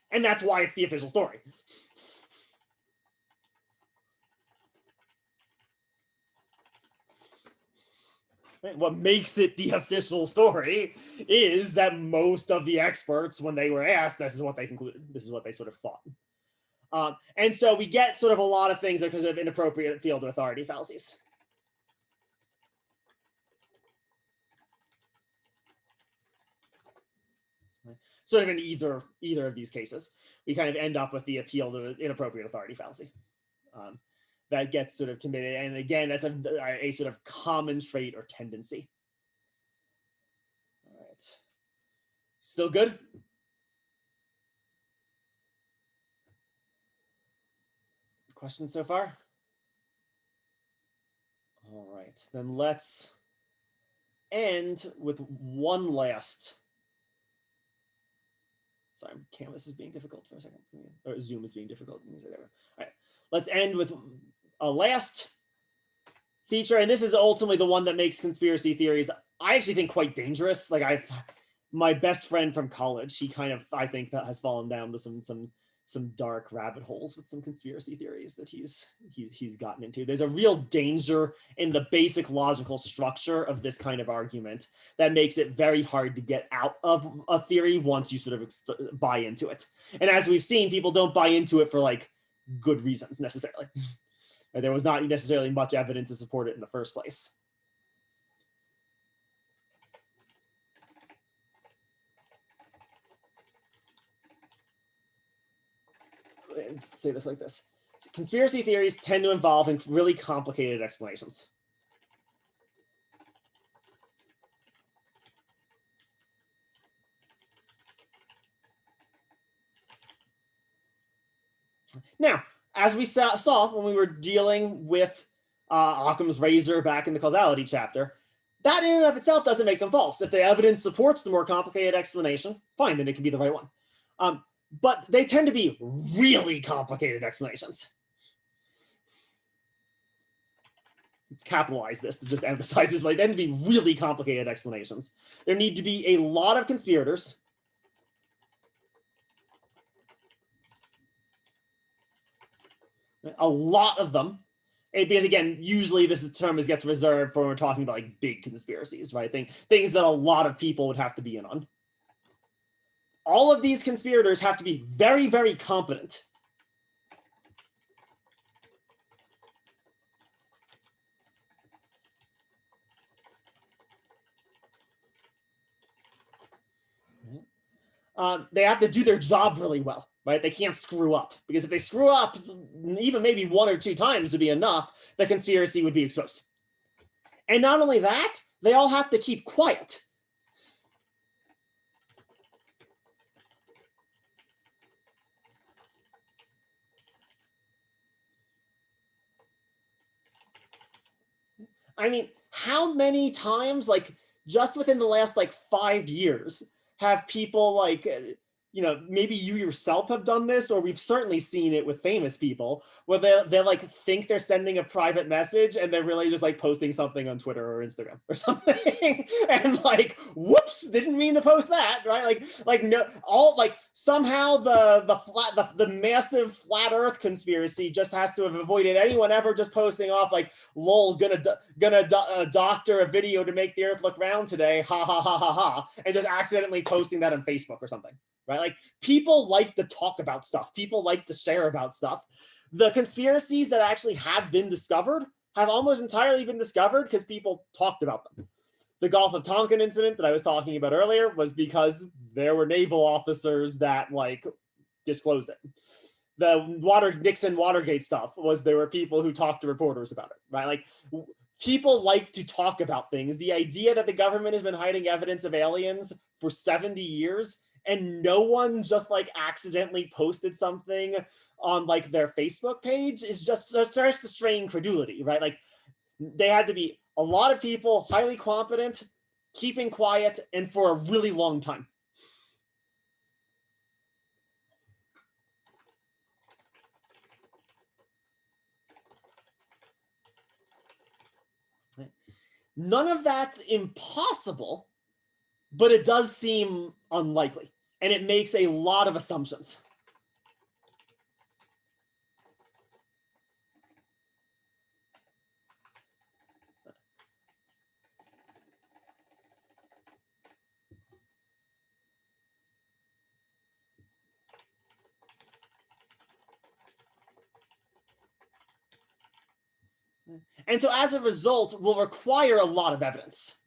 Speaker 1: And that's why it's the official story. What makes it the official story is that most of the experts, when they were asked, this is what they concluded. This is what they sort of thought. And so we get sort of a lot of things because of inappropriate field of authority fallacies. sort of in either of these cases, we kind of end up with the appeal to inappropriate authority fallacy. That gets sort of committed. And again, that's a sort of common trait or tendency. All right. Still good? Questions so far? All right, then let's end with one last. Sorry, Canvas is being difficult for a second, or Zoom is being difficult. All right, let's end with a last feature, and this is ultimately the one that makes conspiracy theories, I actually think, quite dangerous. Like my best friend from college, he kind of, I think, that has fallen down to some dark rabbit holes with some conspiracy theories that he's gotten into. There's a real danger in the basic logical structure of this kind of argument that makes it very hard to get out of a theory once you sort of buy into it. And as we've seen, people don't buy into it for like good reasons necessarily. There was not necessarily much evidence to support it in the first place. Say this like this. Conspiracy theories tend to involve in really complicated explanations. Now, as we saw when we were dealing with Occam's razor back in the causality chapter, that in and of itself doesn't make them false. If the evidence supports the more complicated explanation, fine, then it can be the right one. But they tend to be really complicated explanations. Let's capitalize this to just emphasize this, but they tend to be really complicated explanations. There need to be a lot of conspirators. A lot of them. Because again, usually this term gets reserved for when we're talking about like big conspiracies, right? Things that a lot of people would have to be in on. All of these conspirators have to be very, very competent. They have to do their job really well, right? They can't screw up, because if they screw up, even maybe 1 or 2 times would be enough, the conspiracy would be exposed. And not only that, they all have to keep quiet. I mean, how many times, like just within the last like 5 years, have people like, maybe you yourself have done this, or we've certainly seen it with famous people, where they like think they're sending a private message and they're really just like posting something on Twitter or Instagram or something, and like, whoops, didn't mean to post that, right? Like no, all like somehow the massive flat Earth conspiracy just has to have avoided anyone ever just posting off like, lol, gonna doctor a video to make the Earth look round today, ha ha ha ha ha, and just accidentally posting that on Facebook or something. Right? Like people like to talk about stuff. People like to share about stuff. The conspiracies that actually have been discovered have almost entirely been discovered because people talked about them. The Gulf of Tonkin incident that I was talking about earlier was because there were naval officers that like disclosed it. The Nixon Watergate stuff was there were people who talked to reporters about it, right? Like people like to talk about things. The idea that the government has been hiding evidence of aliens for 70 years and no one just like accidentally posted something on like their Facebook page is just starts to strain credulity, right? Like they had to be a lot of people, highly competent, keeping quiet, and for a really long time. None of that's impossible, but it does seem unlikely. And it makes a lot of assumptions. And so as a result, will require a lot of evidence.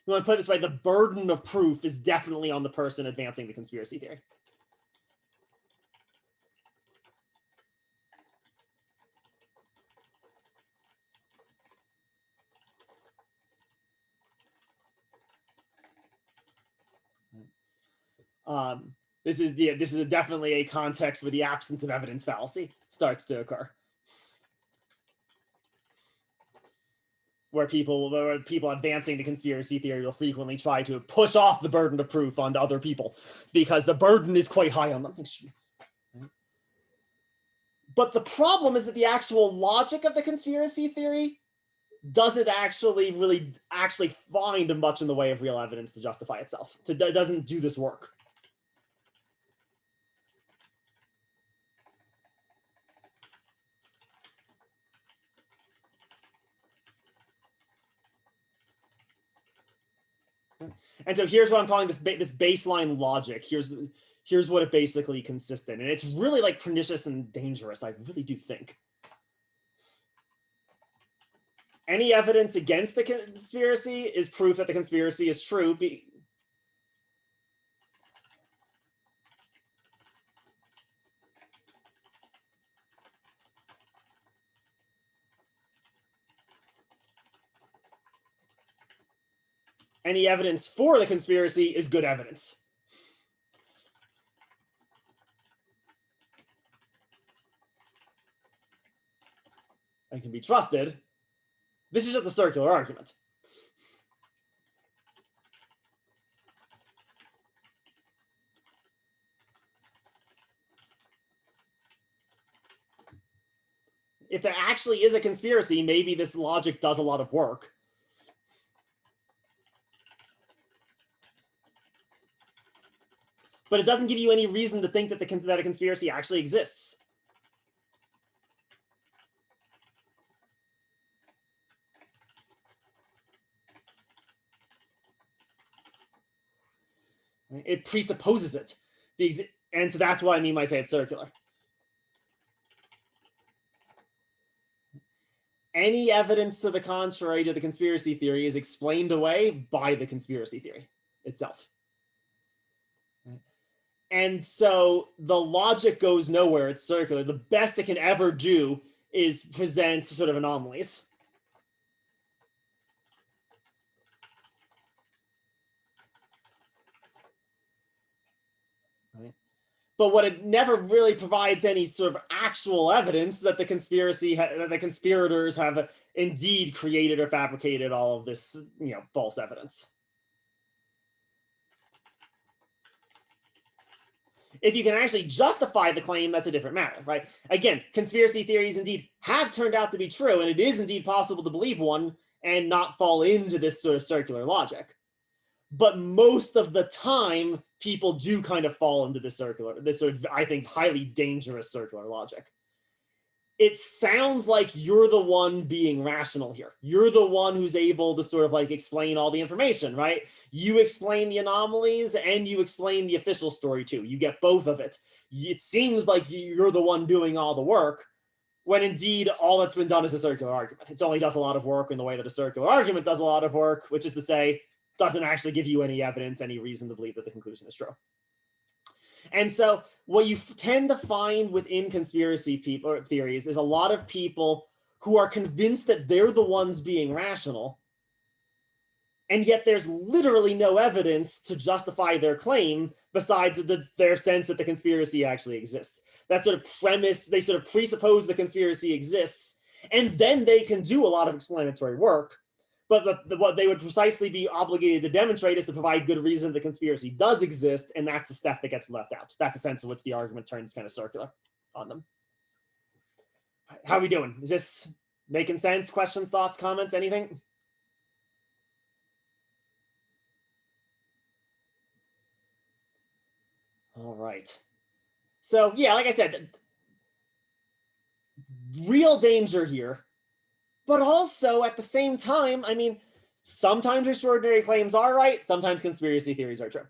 Speaker 1: You want to put it this way, the burden of proof is definitely on the person advancing the conspiracy theory. This is definitely a context where the absence of evidence fallacy starts to occur, where people advancing the conspiracy theory will frequently try to push off the burden of proof onto other people because the burden is quite high on them. But the problem is that the actual logic of the conspiracy theory doesn't actually find much in the way of real evidence to justify itself. It doesn't do this work. And so here's what I'm calling this baseline logic. Here's what it basically consists in. And it's really like pernicious and dangerous, I really do think. Any evidence against the conspiracy is proof that the conspiracy is true. Any evidence for the conspiracy is good evidence. And can be trusted. This is just a circular argument. If there actually is a conspiracy, maybe this logic does a lot of work. But it doesn't give you any reason to think that that a conspiracy actually exists. It presupposes it. And so that's what I mean by say it's circular. Any evidence to the contrary to the conspiracy theory is explained away by the conspiracy theory itself. And so the logic goes nowhere. It's circular. The best it can ever do is present sort of anomalies. But what it never really provides any sort of actual evidence that the conspirators have indeed created or fabricated all of this, false evidence. If you can actually justify the claim, that's a different matter, right? Again, conspiracy theories indeed have turned out to be true, and it is indeed possible to believe one and not fall into this sort of circular logic. But most of the time, people do kind of fall into this sort of, I think, highly dangerous circular logic. It sounds like you're the one being rational here. You're the one who's able to sort of like explain all the information, right? You explain the anomalies and you explain the official story too. You get both of it. It seems like you're the one doing all the work, when indeed all that's been done is a circular argument. It only does a lot of work in the way that a circular argument does a lot of work, which is to say, doesn't actually give you any evidence, any reason to believe that the conclusion is true. And so what you tend to find within conspiracy theories is a lot of people who are convinced that they're the ones being rational, and yet there's literally no evidence to justify their claim besides their sense that the conspiracy actually exists. That sort of premise, they sort of presuppose the conspiracy exists, and then they can do a lot of explanatory work. But what they would precisely be obligated to demonstrate is to provide good reason the conspiracy does exist, and that's the step that gets left out. That's the sense in which the argument turns kind of circular on them. How are we doing? Is this making sense? Questions, thoughts, comments, anything? All right. So yeah, like I said, real danger here. But also, at the same time, I mean, sometimes extraordinary claims are right, sometimes conspiracy theories are true.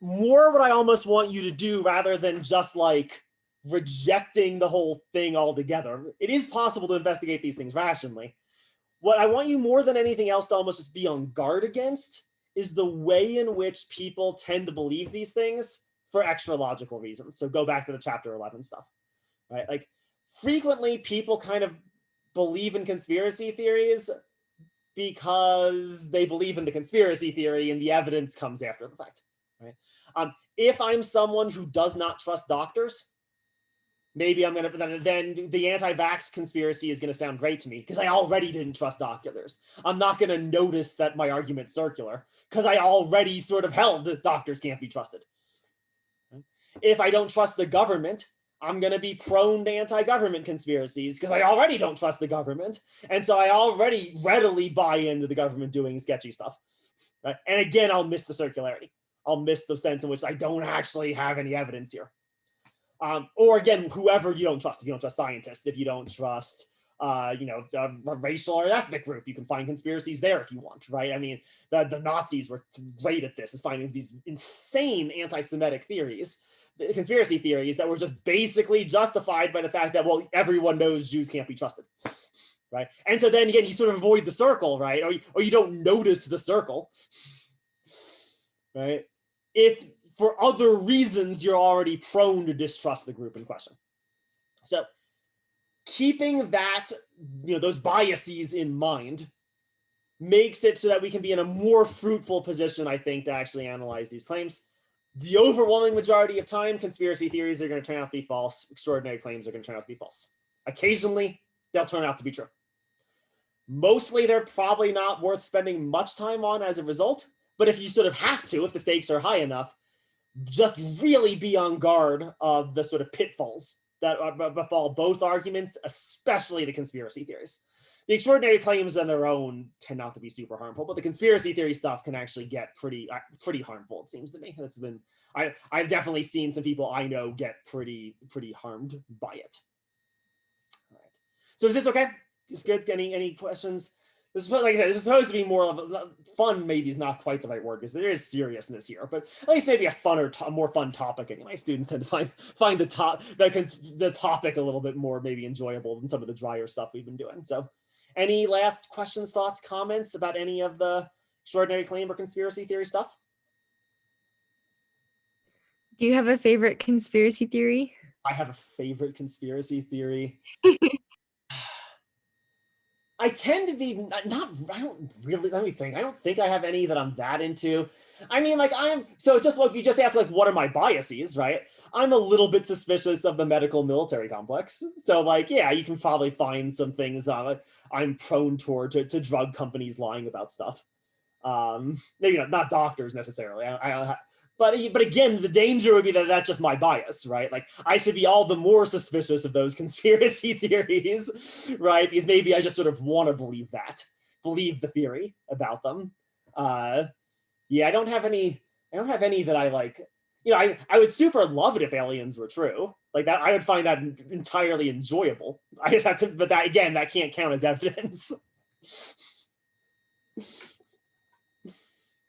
Speaker 1: More what I almost want you to do, rather than just like rejecting the whole thing altogether. It is possible to investigate these things rationally. What I want you more than anything else to almost just be on guard against is the way in which people tend to believe these things for extra logical reasons. So go back to the chapter 11 stuff, right? Like frequently people kind of believe in conspiracy theories because they believe in the conspiracy theory and the evidence comes after the fact, right? If I'm someone who does not trust doctors, maybe I'm going to, then the anti-vax conspiracy is going to sound great to me because I already didn't trust doctors. I'm not going to notice that my argument's circular because I already sort of held that doctors can't be trusted. If I don't trust the government, I'm going to be prone to anti-government conspiracies because I already don't trust the government. And so I already readily buy into the government doing sketchy stuff. Right? And again, I'll miss the circularity. I'll miss the sense in which I don't actually have any evidence here. Or again, whoever you don't trust. If you don't trust scientists, if you don't trust, a racial or ethnic group, you can find conspiracies there if you want, right? I mean, the Nazis were great at this, is finding these insane anti-Semitic theories, conspiracy theories that were just basically justified by the fact that, well, everyone knows Jews can't be trusted, right? And so then again, you sort of avoid the circle, right? Or you don't notice the circle, right? If for other reasons you're already prone to distrust the group in question. So keeping that, those biases in mind makes it so that we can be in a more fruitful position, I think, to actually analyze these claims. The overwhelming majority of time, conspiracy theories are going to turn out to be false. Extraordinary claims are going to turn out to be false. Occasionally, they'll turn out to be true. Mostly, they're probably not worth spending much time on as a result. But if you sort of have to, if the stakes are high enough, just really be on guard of the sort of pitfalls that befall both arguments, especially the conspiracy theories. The extraordinary claims on their own tend not to be super harmful, but the conspiracy theory stuff can actually get pretty harmful, it seems to me. That's been, I've definitely seen some people I know get pretty harmed by it. All right. So is this okay? Is good? Any questions? This is, like I said, this is supposed to be more of a fun. Maybe is not quite the right word because there is seriousness here, but at least maybe a more fun topic. And my students tend to find the topic a little bit more maybe enjoyable than some of the drier stuff we've been doing. So, any last questions, thoughts, comments about any of the extraordinary claim or conspiracy theory stuff?
Speaker 2: Do you have a favorite conspiracy theory?
Speaker 1: I have a favorite conspiracy theory. I tend to be I don't really, let me think. I don't think I have any that I'm that into. I mean, like so just like you just asked, like, what are my biases, right? I'm a little bit suspicious of the medical military complex. So like, yeah, you can probably find some things I'm prone toward to drug companies lying about stuff. Maybe not doctors necessarily. But again, the danger would be that that's just my bias, right? Like I should be all the more suspicious of those conspiracy theories, right? Because maybe I just sort of want to believe the theory about them. Yeah, I don't have any that I like. I would super love it if aliens were true. Like that, I would find that entirely enjoyable. I just have to, but that again, that can't count as evidence.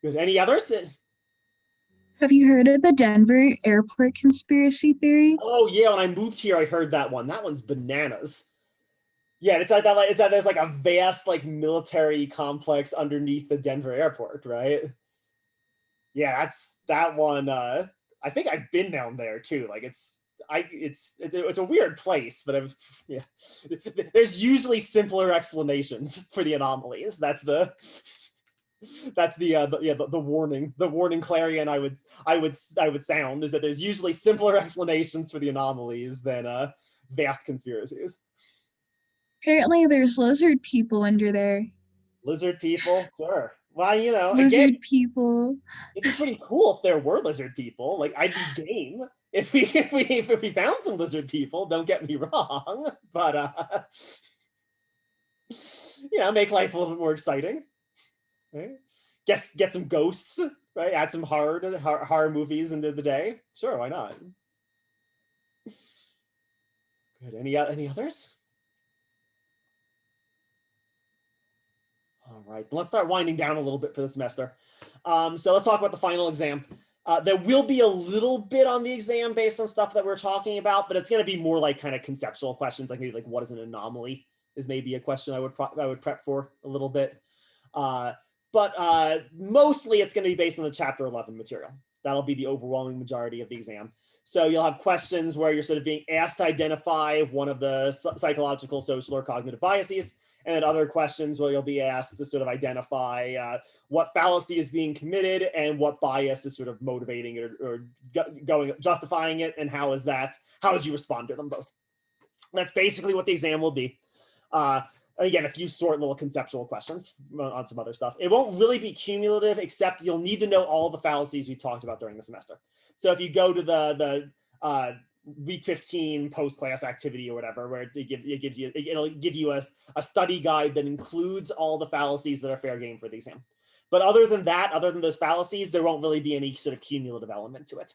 Speaker 1: Good. Any others?
Speaker 3: Have you heard of the Denver airport conspiracy theory?
Speaker 1: Oh yeah, when I moved here, I heard that one. That one's bananas. Yeah, it's like that. Like there's like a vast military complex underneath the Denver airport, right? Yeah, that's that one. I think I've been down there too. Like it's a weird place, but yeah. There's usually simpler explanations for the anomalies. That's the warning clarion I would sound is that there's usually simpler explanations for the anomalies than vast conspiracies.
Speaker 3: Apparently there's lizard people under there.
Speaker 1: Lizard people? Sure. Well,
Speaker 3: lizard
Speaker 1: again,
Speaker 3: people.
Speaker 1: It'd be pretty cool if there were lizard people. Like I'd be game if we found some lizard people, don't get me wrong. But make life a little bit more exciting. Right? Get some ghosts, right? Add some horror movies into the day. Sure, why not? Good. Any others? All right, let's start winding down a little bit for the semester. So let's talk about the final exam. There will be a little bit on the exam based on stuff that we're talking about, but it's going to be more like kind of conceptual questions, like maybe like what is an anomaly, is maybe a question I would prep for a little bit. But mostly it's going to be based on the chapter 11 material. That'll be the overwhelming majority of the exam. So you'll have questions where you're sort of being asked to identify one of the psychological, social, or cognitive biases, and then other questions where you'll be asked to sort of identify what fallacy is being committed and what bias is sort of motivating it or justifying it, and how would you respond to them both? That's basically what the exam will be. Again, a few short little conceptual questions on some other stuff. It won't really be cumulative, except you'll need to know all the fallacies we talked about during the semester. So if you go to the week 15 post-class activity or whatever, where it'll give you a study guide that includes all the fallacies that are fair game for the exam. But other than that, other than those fallacies, there won't really be any sort of cumulative element to it.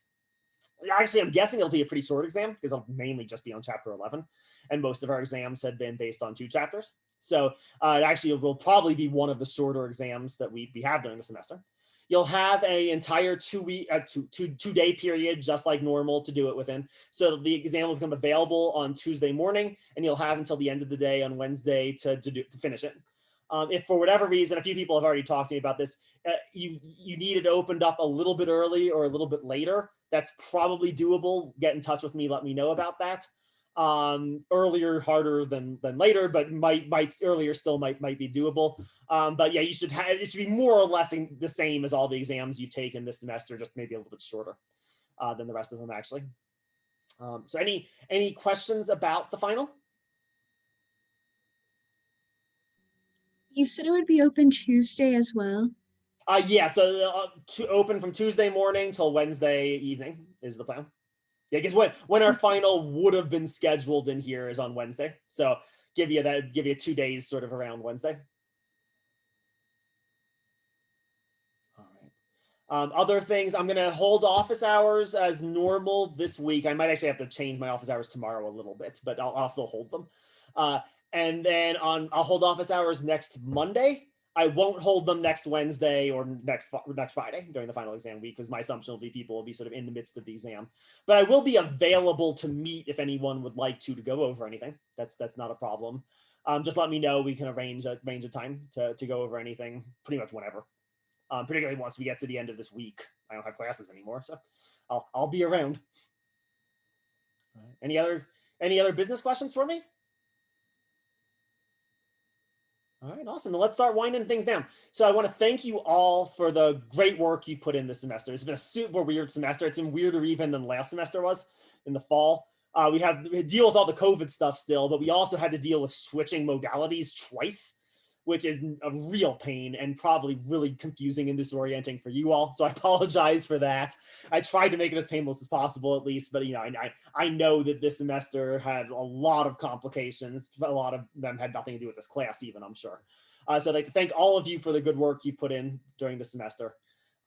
Speaker 1: Actually, I'm guessing it'll be a pretty short exam because it'll mainly just be on chapter 11. And most of our exams have been based on 2 chapters. So it will probably be one of the shorter exams that we have during the semester. You'll have an entire 2-day period, just like normal, to do it within. So the exam will become available on Tuesday morning, and you'll have until the end of the day on Wednesday to finish it. If for whatever reason, a few people have already talked to me about this, you need it opened up a little bit early or a little bit later, that's probably doable. Get in touch with me, let me know about that. Earlier harder than later, but earlier still might be doable. But yeah, it should be more or less the same as all the exams you've taken this semester, just maybe a little bit shorter than the rest of them actually. So any questions about the final?
Speaker 3: You said it would be open Tuesday as well.
Speaker 1: Yeah, so to open from Tuesday morning till Wednesday evening is the plan. Yeah, because when our final would have been scheduled in here is on Wednesday. So give you 2 days sort of around Wednesday. All right. Other things, I'm going to hold office hours as normal this week. I might actually have to change my office hours tomorrow a little bit, but I'll still hold them. And then I'll hold office hours next Monday. I won't hold them next Wednesday or next Friday during the final exam week, because my assumption will be people will be sort of in the midst of the exam. But I will be available to meet if anyone would like to go over anything. That's not a problem. Just let me know. We can arrange a time to go over anything pretty much whenever. Particularly once we get to the end of this week. I don't have classes anymore, so I'll be around. All right. Any other business questions for me? All right, awesome. Then let's start winding things down. So I want to thank you all for the great work you put in this semester. It's been a super weird semester. It's been weirder even than last semester was in the fall. We deal with all the COVID stuff still, but we also had to deal with switching modalities twice, which is a real pain and probably really confusing and disorienting for you all. So I apologize for that. I tried to make it as painless as possible, at least, but I know that this semester had a lot of complications. A lot of them had nothing to do with this class even, I'm sure. So I'd like to thank all of you for the good work you put in during the semester.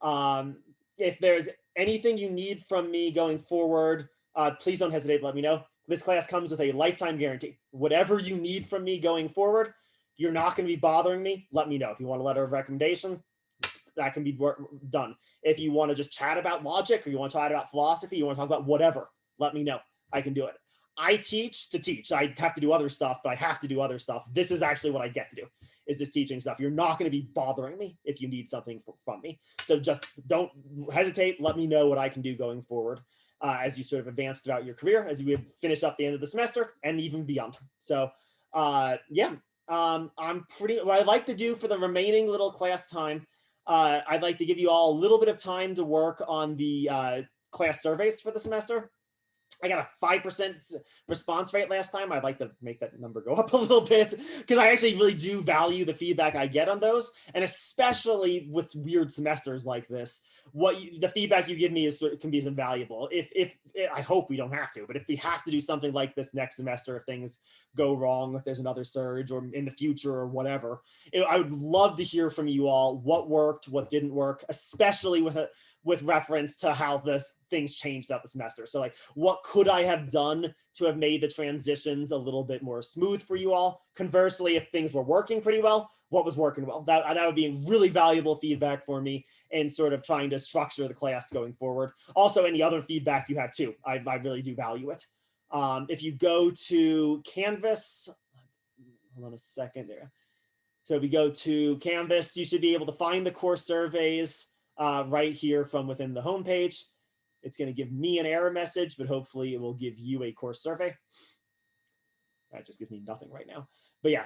Speaker 1: If there's anything you need from me going forward, please don't hesitate to let me know. This class comes with a lifetime guarantee. Whatever you need from me going forward, you're not going to be bothering me, let me know. If you want a letter of recommendation, that can be done. If you want to just chat about logic, or you want to chat about philosophy, you want to talk about whatever, let me know. I can do it. I teach to teach. I have to do other stuff, but I have to do other stuff. This is actually what I get to do, is this teaching stuff. You're not going to be bothering me if you need something from me. So just don't hesitate. Let me know what I can do going forward as you sort of advance throughout your career, as you finish up the end of the semester and even beyond. So yeah. What I'd like to do for the remaining little class time, I'd like to give you all a little bit of time to work on the class surveys for the semester. I got a 5% response rate last time. I'd like to make that number go up a little bit, because I actually really do value the feedback I get on those. And especially with weird semesters like this, the feedback you give me can be invaluable. If I hope we don't have to, but if we have to do something like this next semester, if things go wrong, if there's another surge or in the future or whatever, I would love to hear from you all what worked, what didn't work, especially with reference to how things changed throughout the semester. So like, what could I have done to have made the transitions a little bit more smooth for you all? Conversely, if things were working pretty well, what was working well? That would be really valuable feedback for me in sort of trying to structure the class going forward. Also, any other feedback you have too, I really do value it. If you go to Canvas, hold on a second there. So we go to Canvas, you should be able to find the course surveys right here from within the homepage. It's going to give me an error message, but hopefully it will give you a course survey. That just gives me nothing right now. But yeah,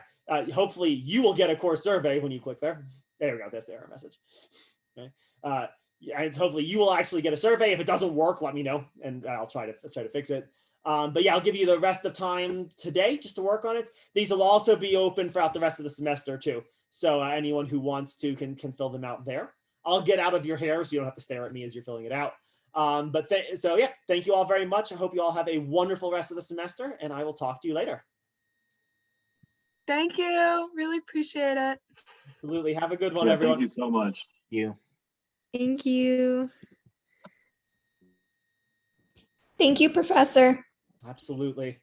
Speaker 1: hopefully you will get a course survey when you click there. There we go. That's the error message. Okay. And hopefully you will actually get a survey. If it doesn't work, let me know, and I'll try to fix it. But yeah, I'll give you the rest of time today just to work on it. These will also be open throughout the rest of the semester too. So anyone who wants to can fill them out there. I'll get out of your hair so you don't have to stare at me as you're filling it out. So yeah, thank you all very much. I hope you all have a wonderful rest of the semester, and I will talk to you later.
Speaker 4: Thank you. Really appreciate it.
Speaker 1: Absolutely. Have a good one,
Speaker 5: Yeah,
Speaker 1: everyone.
Speaker 5: thank you so much.
Speaker 6: You.
Speaker 2: Thank you.
Speaker 7: Thank you, Professor.
Speaker 1: Absolutely.